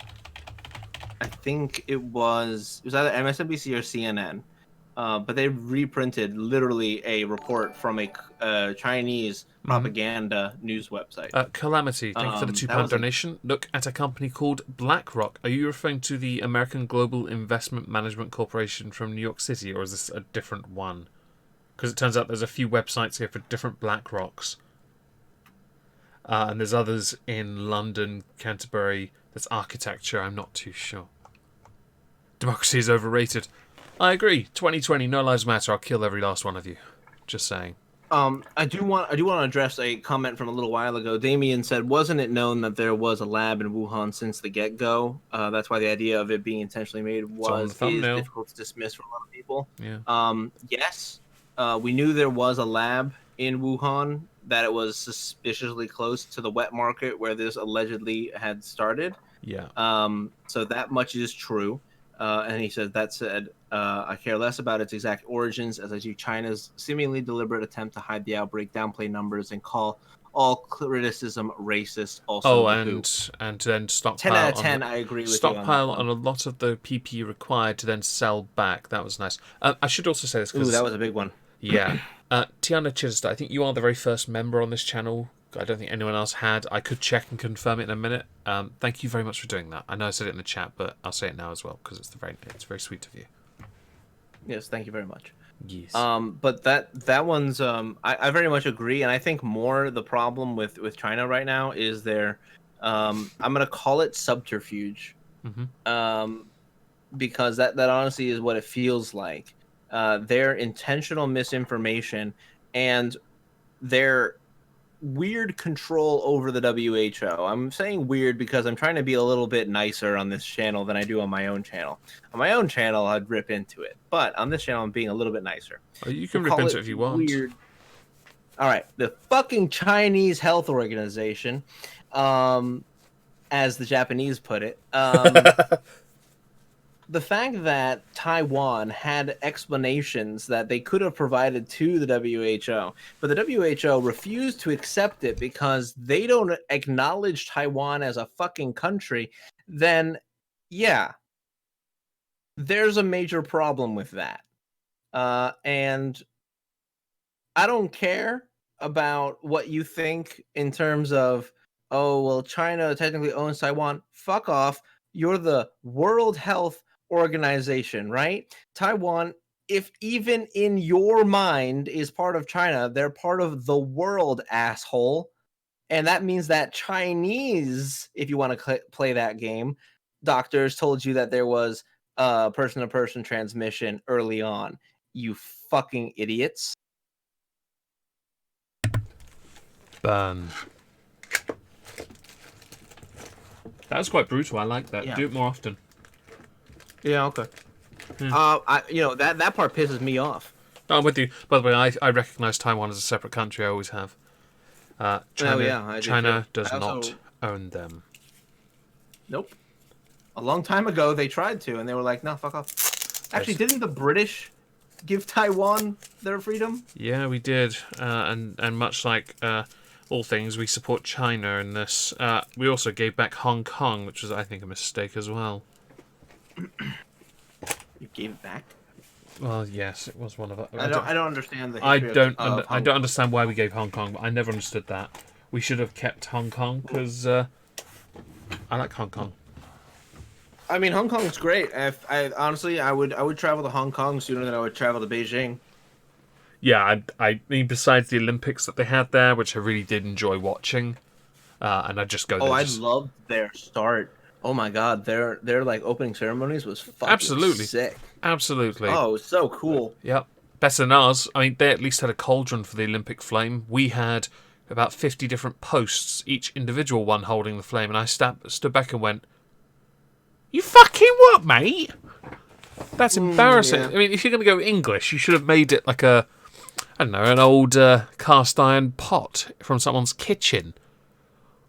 I think it was either MSNBC or CNN, but they reprinted literally a report from a Chinese Mhm. propaganda news website. Calamity, thank you for the That £2 was like, donation. Look at a company called BlackRock. Are you referring to the American Global Investment Management Corporation from New York City, or is this a different one? Because it turns out there's a few websites here for different BlackRocks. And there's others in London, Canterbury. There's architecture, I'm not too sure. Democracy is overrated. I agree. 2020, no lives matter. I'll kill every last one of you. Just saying. I do want to address a comment from a little while ago. Damien said, "Wasn't it known that there was a lab in Wuhan since the get-go? That's why the idea of it being intentionally made It's on the is thumbnail. difficult to dismiss for a lot of people." Yeah. Yes, we knew there was a lab in Wuhan, that it was suspiciously close to the wet market where this allegedly had started. Yeah. So that much is true. And he says, that said, I care less about its exact origins as I do China's seemingly deliberate attempt to hide the outbreak, downplay numbers, and call all criticism racist. Also, Oh, the WHO. and then 10 out stockpile of on 10, I agree with you on that stockpile one. on a lot of the PP required to then sell back. That was nice. I should also say this Ooh, because that was a big one. yeah, Tiana Chittister, I think you are the very first member on this channel. I don't think anyone else had. I could check and confirm it in a minute. Thank you very much for doing that. I know I said it in the chat, but I'll say it now as well because it's very sweet of you. Yes, thank you very much. Yes. But that one's I very much agree, and I think more the problem with China right now is their I'm gonna call it subterfuge. Mm-hmm. Because that honestly is what it feels like. Their intentional misinformation and their weird control over the WHO. I'm saying weird because I'm trying to be a little bit nicer on this channel than I do on my own channel. On my own channel, I'd rip into it, but on this channel, I'm being a little bit nicer. Oh, you We'll can rip call into it it if you want. weird. All right, the fucking Chinese Health Organization, as the Japanese put it, the fact that Taiwan had explanations that they could have provided to the WHO, but the WHO refused to accept it because they don't acknowledge Taiwan as a fucking country, then yeah, there's a major problem with that. And I don't care about what you think in terms of, oh, well, China technically owns Taiwan. Fuck off. You're the World Health Organization, right? Taiwan, if even in your mind is part of China, they're part of the world, asshole. And that means that Chinese, if you want to play that game, doctors told you that there was person to person transmission early on. You fucking idiots. Burn. That was quite brutal. I like that. Yeah. Do it more often. Yeah, okay. That part pisses me off. No, I'm with you. By the way, I recognise Taiwan as a separate country. I always have. China, I do China too. does I not also, own them. nope. A long time ago, they tried to, and they were like, "No, fuck off." Actually, Yes. didn't the British give Taiwan their freedom? Yeah, we did, and much like all things, we support China in this. We also gave back Hong Kong, which was, I think, a mistake as well. You gave it back. Well, yes, it was one of. I don't understand the I history don't. of I Hong don't Kong. understand why we gave Hong Kong, but I never understood that. We should have kept Hong Kong because I like Hong Kong. I mean, Hong Kong's great. I honestly, I would travel to Hong Kong sooner than I would travel to Beijing. Yeah, I mean, besides the Olympics that they had there, which I really did enjoy watching, and I just go there. Oh, I just... loved their start. Oh my god, their like opening ceremonies was fucking Absolutely. sick. Absolutely. Oh, it was so cool. Yep. Better than ours. I mean, they at least had a cauldron for the Olympic flame. We had about 50 different posts, each individual one holding the flame, and I stood back and went, "You fucking what, mate?" That's embarrassing. Yeah. I mean, if you're going to go English, you should have made it like a, I don't know, an old cast iron pot from someone's kitchen,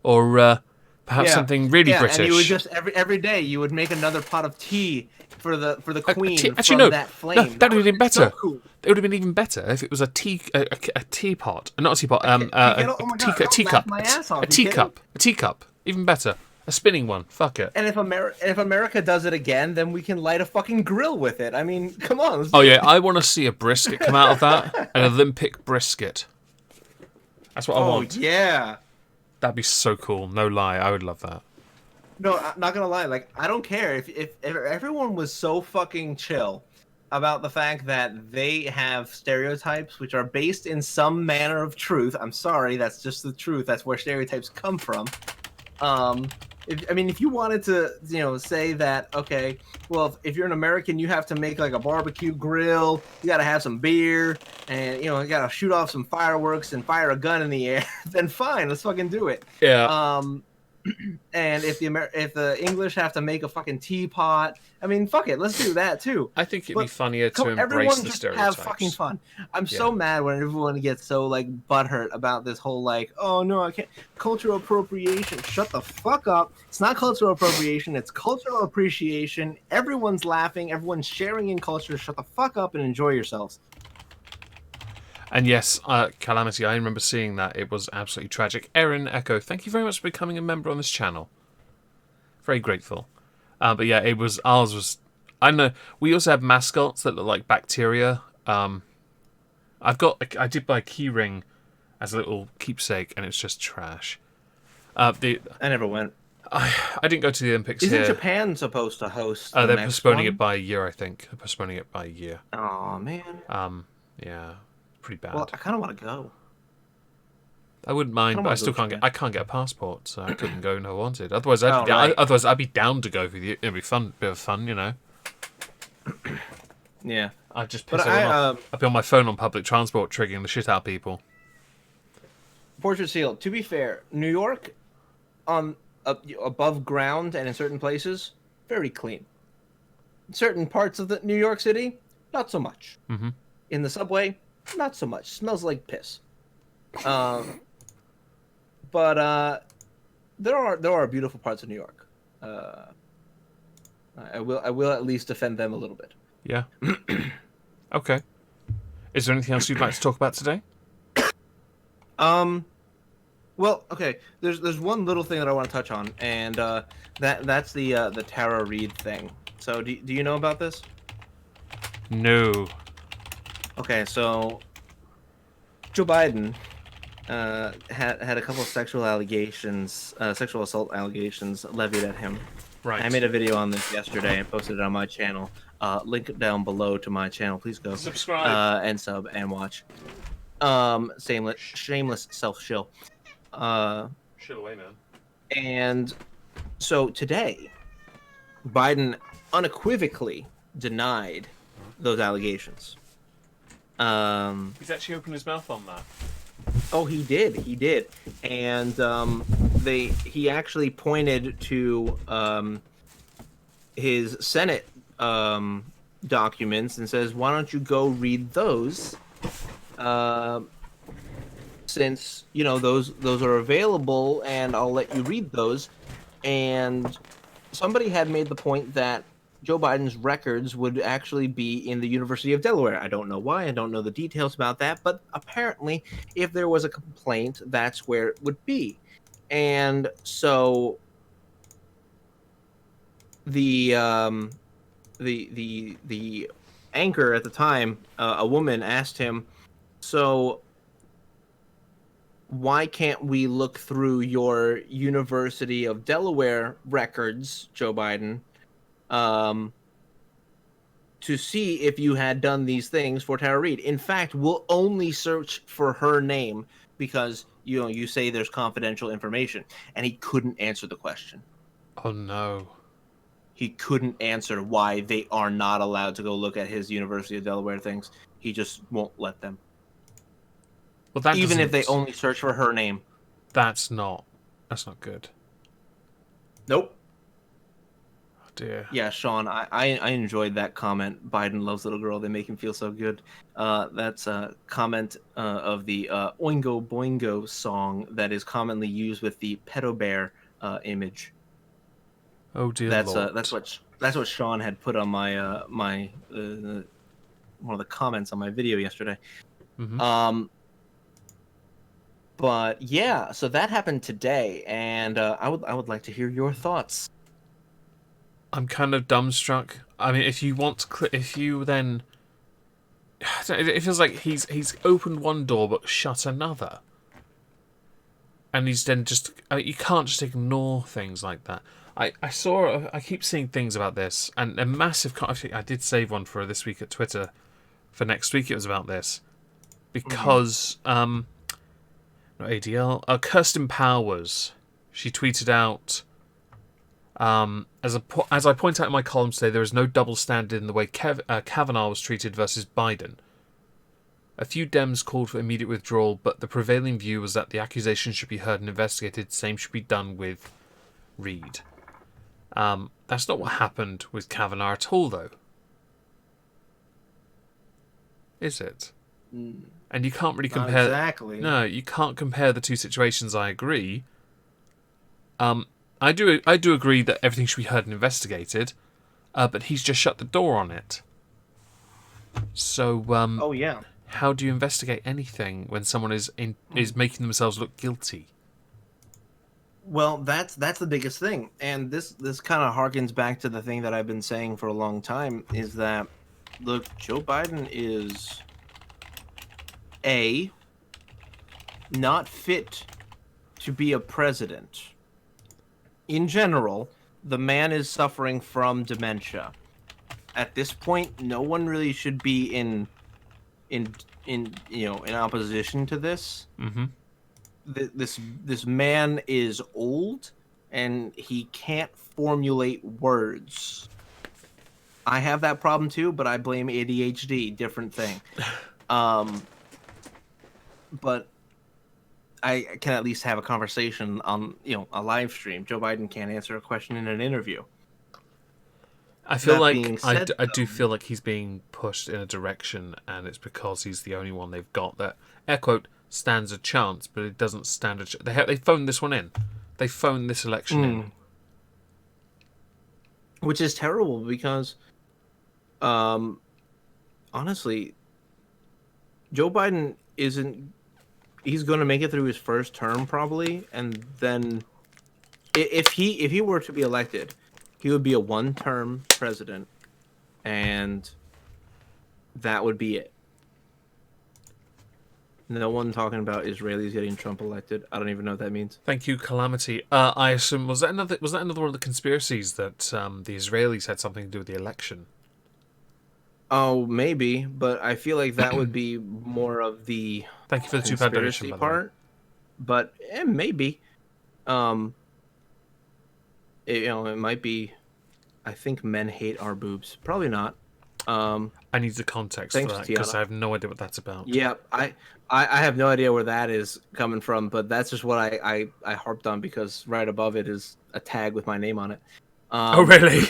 or perhaps Yeah, something really yeah, and you would British. just every day you would make another pot of tea for the queen Actually, from no, that no, flame. that That would would have have been been so better. cool. It would have been even better if it was a teapot, not a teapot, Oh my god, I'll laugh my ass off. a You kidding? teacup, even better, a spinning one. Fuck it. And if America does it again, then we can light a fucking grill with it. I mean, come on. Let's Oh do yeah, it. I want to see a brisket come out of that, an Olympic brisket. That's what I Oh want. yeah. That'd be so cool. No lie, I would love that. No, I'm not gonna lie. Like, I don't care if everyone was so fucking chill about the fact that they have stereotypes which are based in some manner of truth. I'm sorry, that's just the truth. That's where stereotypes come from. If you wanted to, say that, okay, well, if you're an American, you have to make like a barbecue grill, you got to have some beer, and you got to shoot off some fireworks and fire a gun in the air, then fine, let's fucking do it. Yeah. And if the English have to make a fucking teapot, I mean, fuck it, let's do that too. I think it'd be But funnier to embrace everyone the just stereotypes. have fucking fun. I'm Yeah. so mad when everyone gets so like butthurt about this whole like, oh no, I can't, cultural appropriation. Shut the fuck up. It's not cultural appropriation. It's cultural appreciation. Everyone's laughing. Everyone's sharing in culture. Shut the fuck up and enjoy yourselves. And yes, Calamity, I remember seeing that. It was absolutely tragic. Erin Echo, thank you very much for becoming a member on this channel. Very grateful. But yeah, ours was, I don't know, we also have mascots that look like bacteria. I did buy a key ring as a little keepsake, and it's just trash. I never went. I didn't go to the Olympics Isn't here. Japan supposed to host the They're next postponing one? it by a year, I think. They're postponing it by a year. Oh man. Yeah, pretty bad. Well, I kind of want to go. I wouldn't mind, I but I wanna still go can't to get. I can't get a passport, so I couldn't go. No, I wanted. Otherwise, Oh, right. I'd be down to go with you. It'd be fun, bit of fun, Yeah. I'd just But piss everyone off. I'd be on my phone on public transport, triggering the shit out of people. Portrait Seal. To be fair, New York, above ground and in certain places, very clean. In certain parts of the New York City, not so much. Mm-hmm. In the subway, not so much. Smells like piss. But there are beautiful parts of New York. I will at least defend them a little bit. Yeah. Okay. Is there anything else you'd like to talk about today? Well, okay. There's one little thing that I want to touch on, and that's the Tara Reid thing. So do you know about this? No. Okay, so Joe Biden had a couple of sexual assault allegations levied at him. Right. I made a video on this yesterday and posted it on my channel. Link down below to my channel. Please go Subscribe. and sub and watch. Shameless self-shill. Shit away, man. And so today, Biden unequivocally denied those allegations. He's actually opened his mouth on that. Oh, he did, and he actually pointed to his Senate documents and says, "Why don't you go read those? Since those are available, and I'll let you read those." And somebody had made the point that Joe Biden's records would actually be in the University of Delaware. I don't know why. I don't know the details about that. But apparently, if there was a complaint, that's where it would be. And so the anchor at the time, a woman, asked him, so why can't we look through your University of Delaware records, Joe Biden, to see if you had done these things for Tara Reid? In fact, we'll only search for her name because you say there's confidential information. And he couldn't answer the question. Oh no. He couldn't answer why they are not allowed to go look at his University of Delaware things. He just won't let them. Well, that even if they only search for her name. That's not good. Nope. dear. Yeah, Sean, I enjoyed that comment. Biden loves little girl. They make him feel so good. That's a comment of the Oingo Boingo song that is commonly used with the pedo bear image. Oh dear Lord. That's what Sean had put on my one of the comments on my video yesterday. Mm-hmm. But yeah, so that happened today, and I would like to hear your thoughts. I'm kind of dumbstruck. I mean, if you then, it feels like he's opened one door but shut another, and he's then just. You can't just ignore things like that. I keep seeing things about this, and a massive. I did save one for this week at Twitter. For next week, it was about this because not ADL. Kirsten Powers, she tweeted out. As I point out in my column today, there is no double standard in the way Kavanaugh was treated versus Biden. A few Dems called for immediate withdrawal, but the prevailing view was that the accusation should be heard and investigated. Same should be done with Reid. That's not what happened with Kavanaugh at all, though. Is it? And you can't really compare. Not exactly. No, you can't compare the two situations. I agree. I do agree that everything should be heard and investigated, but he's just shut the door on it. So, Oh yeah. how do you investigate anything when someone is making themselves look guilty? Well, that's the biggest thing, and this kind of harkens back to the thing that I've been saying for a long time, is that look, Joe Biden is not fit to be a president. In general, the man is suffering from dementia. At this point, no one really should be in opposition to this. Mm-hmm. This man is old and he can't formulate words. I have that problem too, but I blame ADHD. Different thing. But I can at least have a conversation on a live stream. Joe Biden can't answer a question in an interview. I feel That like being said, I do feel like he's being pushed in a direction, and it's because he's the only one they've got that, air quote, stands a chance, but it doesn't stand a chance. They phoned this one in. They phoned this election in. Which is terrible because, honestly, Joe Biden isn't. He's going to make it through his first term probably, and then if he were to be elected, he would be a one-term president, and that would be it. No one talking about Israelis getting Trump elected. I don't even know what that means. Thank you, Calamity. I assume was that another one of the conspiracies that the Israelis had something to do with the election? Oh, maybe, but I feel like that would be more of the Thank you for the £2 donation, by the way. part. But maybe, it might be. I think men hate our boobs. Probably not. I need the context for that because I have no idea what that's about. Yeah, I have no idea where that is coming from, but that's just what I harped on because right above it is a tag with my name on it. Oh, really?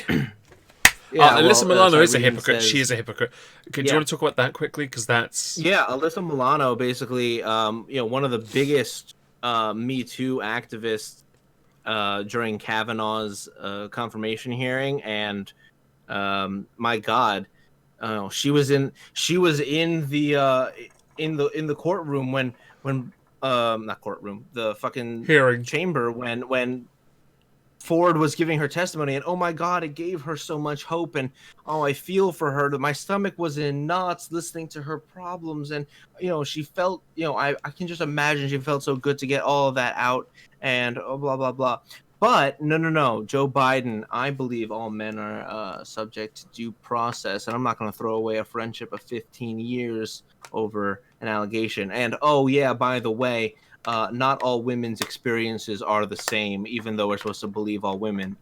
Yeah, Alyssa Milano is a Irene hypocrite. She is a hypocrite. Do you want to talk about that quickly? Because that's... Yeah, Alyssa Milano, basically, one of the biggest Me Too activists during Kavanaugh's confirmation hearing, and my God, she was in the courtroom when not courtroom, the fucking hearing chamber when Ford was giving her testimony, and oh my God, it gave her so much hope, and oh, I feel for her. My stomach was in knots listening to her problems, and she felt, I can just imagine she felt so good to get all of that out, and blah blah blah. But no, Joe Biden, I believe all men are subject to due process, and I'm not going to throw away a friendship of 15 years over an allegation. And oh yeah, by the way, not all women's experiences are the same, even though we're supposed to believe all women.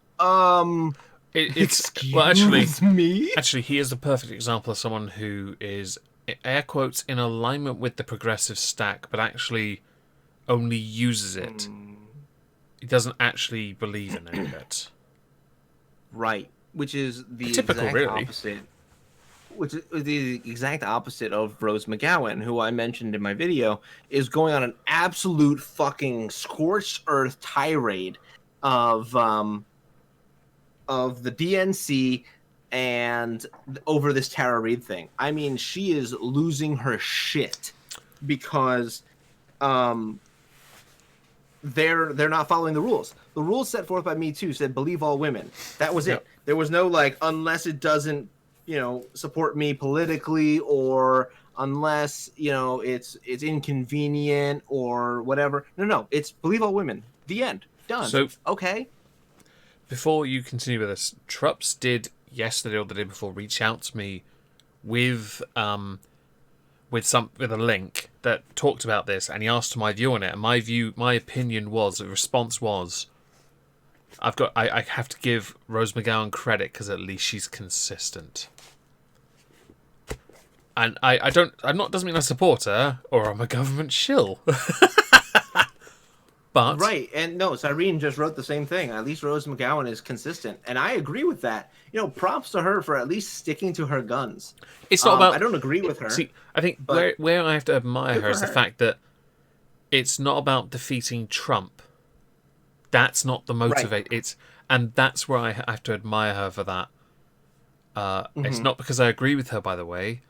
Excuse me. Actually, he is the perfect example of someone who is, air quotes, in alignment with the progressive stack, but actually only uses it. He doesn't actually believe in any of it. Right. which is the Typical, exact really. opposite. Which is the exact opposite of Rose McGowan, who I mentioned in my video, is going on an absolute fucking scorched earth tirade of the DNC and over this Tara Reid thing. I mean, she is losing her shit because they're not following the rules. The rules set forth by Me Too said believe all women. That was it. There was no like unless it doesn't, support me politically, or unless, it's inconvenient or whatever. No, it's believe all women. The end. Done. So okay. before you continue with this, Trups did yesterday or the day before reach out to me with a link that talked about this, and he asked my view on it. And my opinion was, the response was, I have to give Rose McGowan credit because at least she's consistent. And doesn't mean I support her or I'm a government shill. But right, and no, Cyrene just wrote the same thing. At least Rose McGowan is consistent, and I agree with that. Props to her for at least sticking to her guns. It's not about. I don't agree with her. See, I think where I have to admire her is the her. fact that it's not about defeating Trump. That's not the motivate. Right. And that's where I have to admire her for that. It's not because I agree with her, by the way.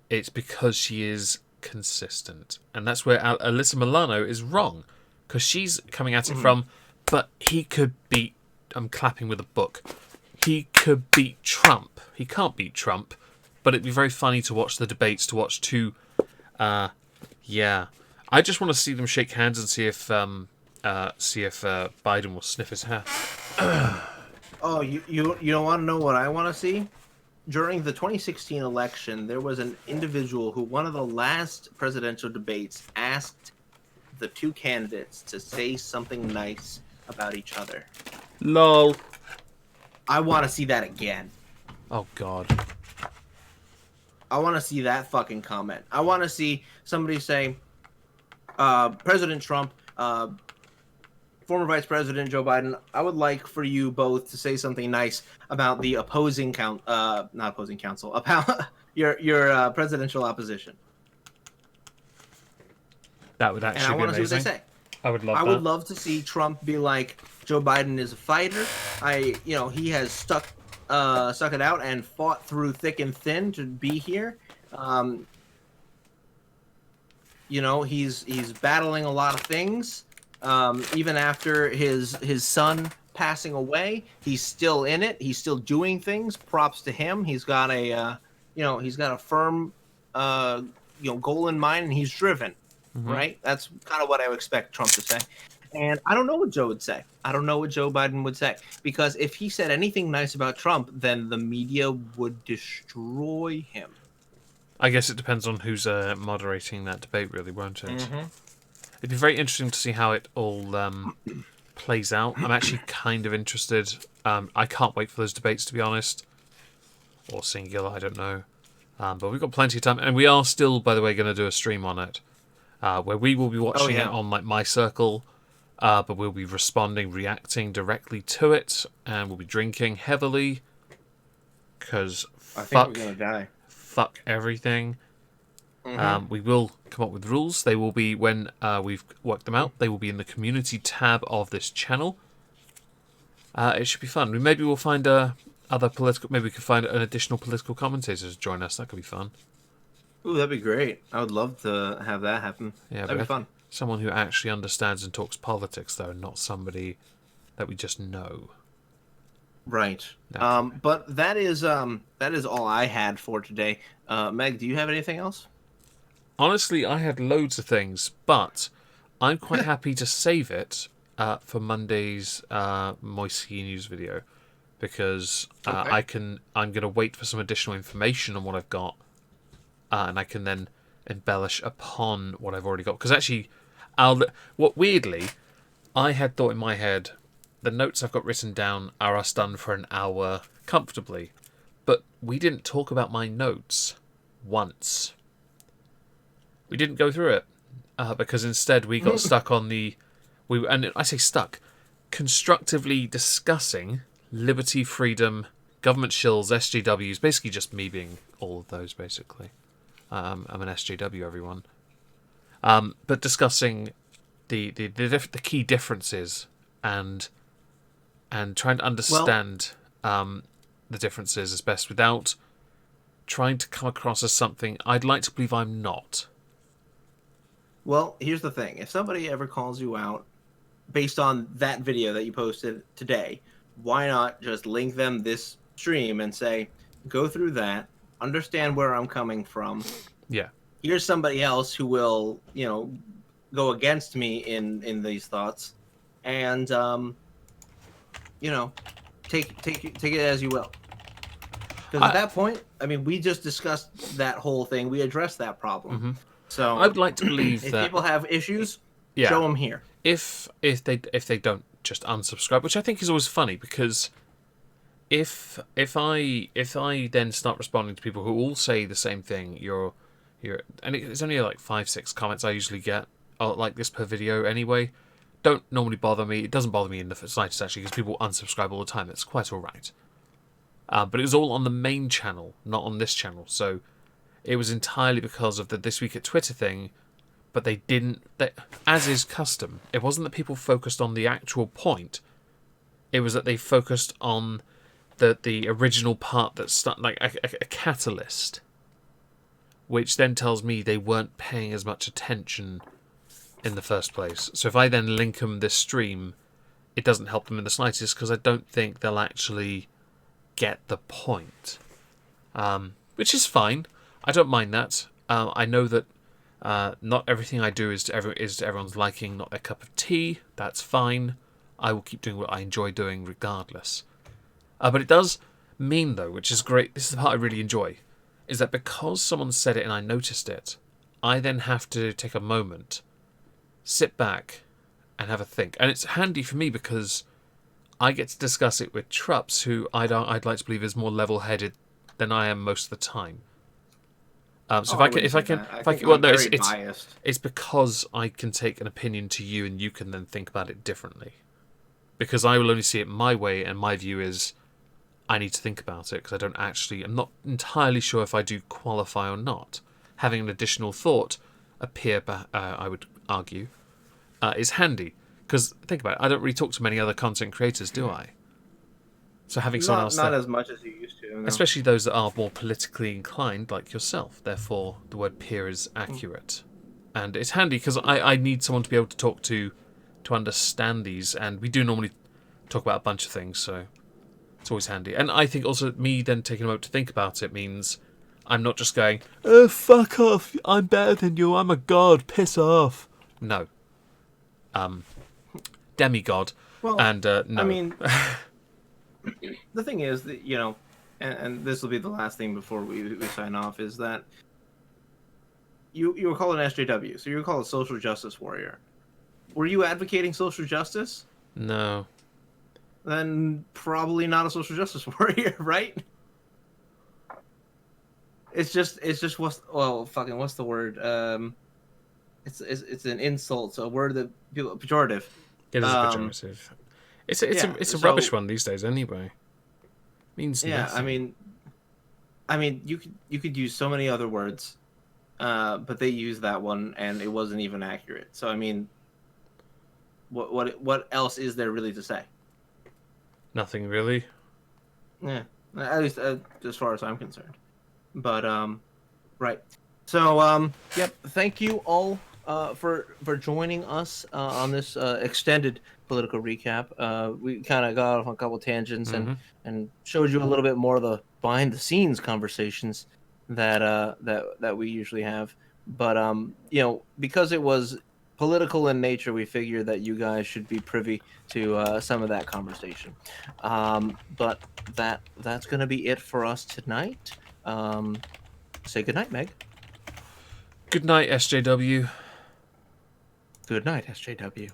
It's because she is consistent, and that's where Alyssa Milano is wrong, because she's coming at it from, but he could beat. I'm clapping with a book. He could beat Trump. He can't beat Trump, but it'd be very funny to watch the debates. To watch two. Yeah, I just want to see them shake hands and see if Biden will sniff his hair. Oh, you don't want to know what I want to see? During the 2016 election, there was an individual who, one of the last presidential debates, asked the two candidates to say something nice about each other. Lol. I want to see that again. Oh, God. I want to see that fucking comment. I want to see somebody say, President Trump, former Vice President Joe Biden, I would like for you both to say something nice about the opposing not opposing counsel, about your presidential opposition. That would actually and I be want to see what amazing. they say. I would love I that. would love to see Trump be like, Joe Biden is a fighter. He has stuck it out and fought through thick and thin to be here. He's battling a lot of things. Even after his son passing away, he's still in it. He's still doing things. Props to him. He's got a firm goal in mind, and he's driven. Right? That's kind of what I would expect Trump to say. And I don't know what Joe would say. I don't know what Joe Biden would say, because if he said anything nice about Trump, then the media would destroy him. I guess it depends on who's moderating that debate, really, won't it? Mm-hmm. It'd be very interesting to see how it all plays out. I'm actually kind of interested. I can't wait for those debates, to be honest. Or singular, I don't know. But we've got plenty of time. And we are still, by the way, going to do a stream on it. Where we will be watching it on my circle. But we'll be reacting directly to it. And we'll be drinking heavily. Because I think we're going to die. Fuck everything. We will come up with rules. They will be, when we've worked them out, they will be in the community tab of this channel. It should be fun. Maybe we'll find maybe we could find an additional political commentator to join us. That could be fun. Ooh, that'd be great. I would love to have that happen. Yeah, that'd be fun. Someone who actually understands and talks politics, though, and not somebody that we just know. Right. But that is all I had for today. Meg, do you have anything else? Honestly, I had loads of things, but I'm quite happy to save it for Monday's Moisey News video, because I'm going to wait for some additional information on what I've got, and I can then embellish upon what I've already got. Because actually, weirdly, I had thought in my head, the notes I've got written down are us done for an hour comfortably, but we didn't talk about my notes once. We didn't go through it because instead we got stuck on and I say stuck, constructively discussing liberty, freedom, government shills, SJWs, basically just me being all of those, basically. I'm an SJW, everyone. But discussing the key differences and trying to understand the differences as best without trying to come across as something I'd like to believe I'm not. Well, here's the thing. If somebody ever calls you out based on that video that you posted today, why not just link them this stream and say, go through that, understand where I'm coming from. Yeah. Here's somebody else who will, go against me in these thoughts, and take it as you will. Because at that point, I mean, we just discussed that whole thing. We addressed that problem. Mm-hmm. So I'd like to believe if that people have issues, yeah, show them here. If they don't just unsubscribe, which I think is always funny, because if I then start responding to people who all say the same thing, and it's only like 5-6 comments I usually get like this per video anyway. Don't normally bother me. It doesn't bother me in the slightest actually, because people unsubscribe all the time. It's quite all right. But it was all on the main channel, not on this channel. So it was entirely because of the This Week at Twitter thing. But they didn't, as is custom, it wasn't that people focused on the actual point. It was that they focused on the original part that's like a catalyst, which then tells me they weren't paying as much attention in the first place. So if I then link them this stream, it doesn't help them in the slightest, because I don't think they'll actually get the point. Which is fine. I don't mind that. I know that not everything I do is to everyone's liking, not their cup of tea. That's fine. I will keep doing what I enjoy doing regardless. But it does mean, though, which is great, this is the part I really enjoy, is that because someone said it and I noticed it, I then have to take a moment, sit back, and have a think. And it's handy for me because I get to discuss it with Trups, who I'd like to believe is more level-headed than I am most of the time. So if I can, well, no, it's because I can take an opinion to you, and you can then think about it differently. Because I will only see it my way, and my view is I need to think about it, because I'm not entirely sure if I do qualify or not. Having an additional thought appear, I would argue, is handy. Because think about it, I don't really talk to many other content creators, do I? So having someone else not as much as you used to, no. Especially those that are more politically inclined, like yourself. Therefore, the word peer is accurate, and it's handy because I need someone to be able to talk to understand these, and we do normally talk about a bunch of things, so it's always handy. And I think also me then taking a moment to think about it means I'm not just going, "Oh, fuck off! I'm better than you. I'm a god. Piss off." No. Demigod. Well, and no. I mean, the thing is that, and this will be the last thing before we sign off, is that you were called an SJW, so you were called a social justice warrior. Were you advocating social justice? No. Then probably not a social justice warrior, right? It's just what's the word? It's an insult, so a word that people pejorative. It is a pejorative. It's a rubbish one these days anyway. Means nothing. I mean you could use so many other words, but they used that one and it wasn't even accurate. So I mean, what else is there really to say? Nothing really. Yeah, at least as far as I'm concerned. But right. So yep. Thank you all for joining us on this extended political recap. We kind of got off on a couple tangents and showed you a little bit more of the behind the scenes conversations that we usually have. But because it was political in nature, we figured that you guys should be privy to some of that conversation. But that's gonna be it for us tonight. Say goodnight, Meg. Good night, SJW. Good night, SJW.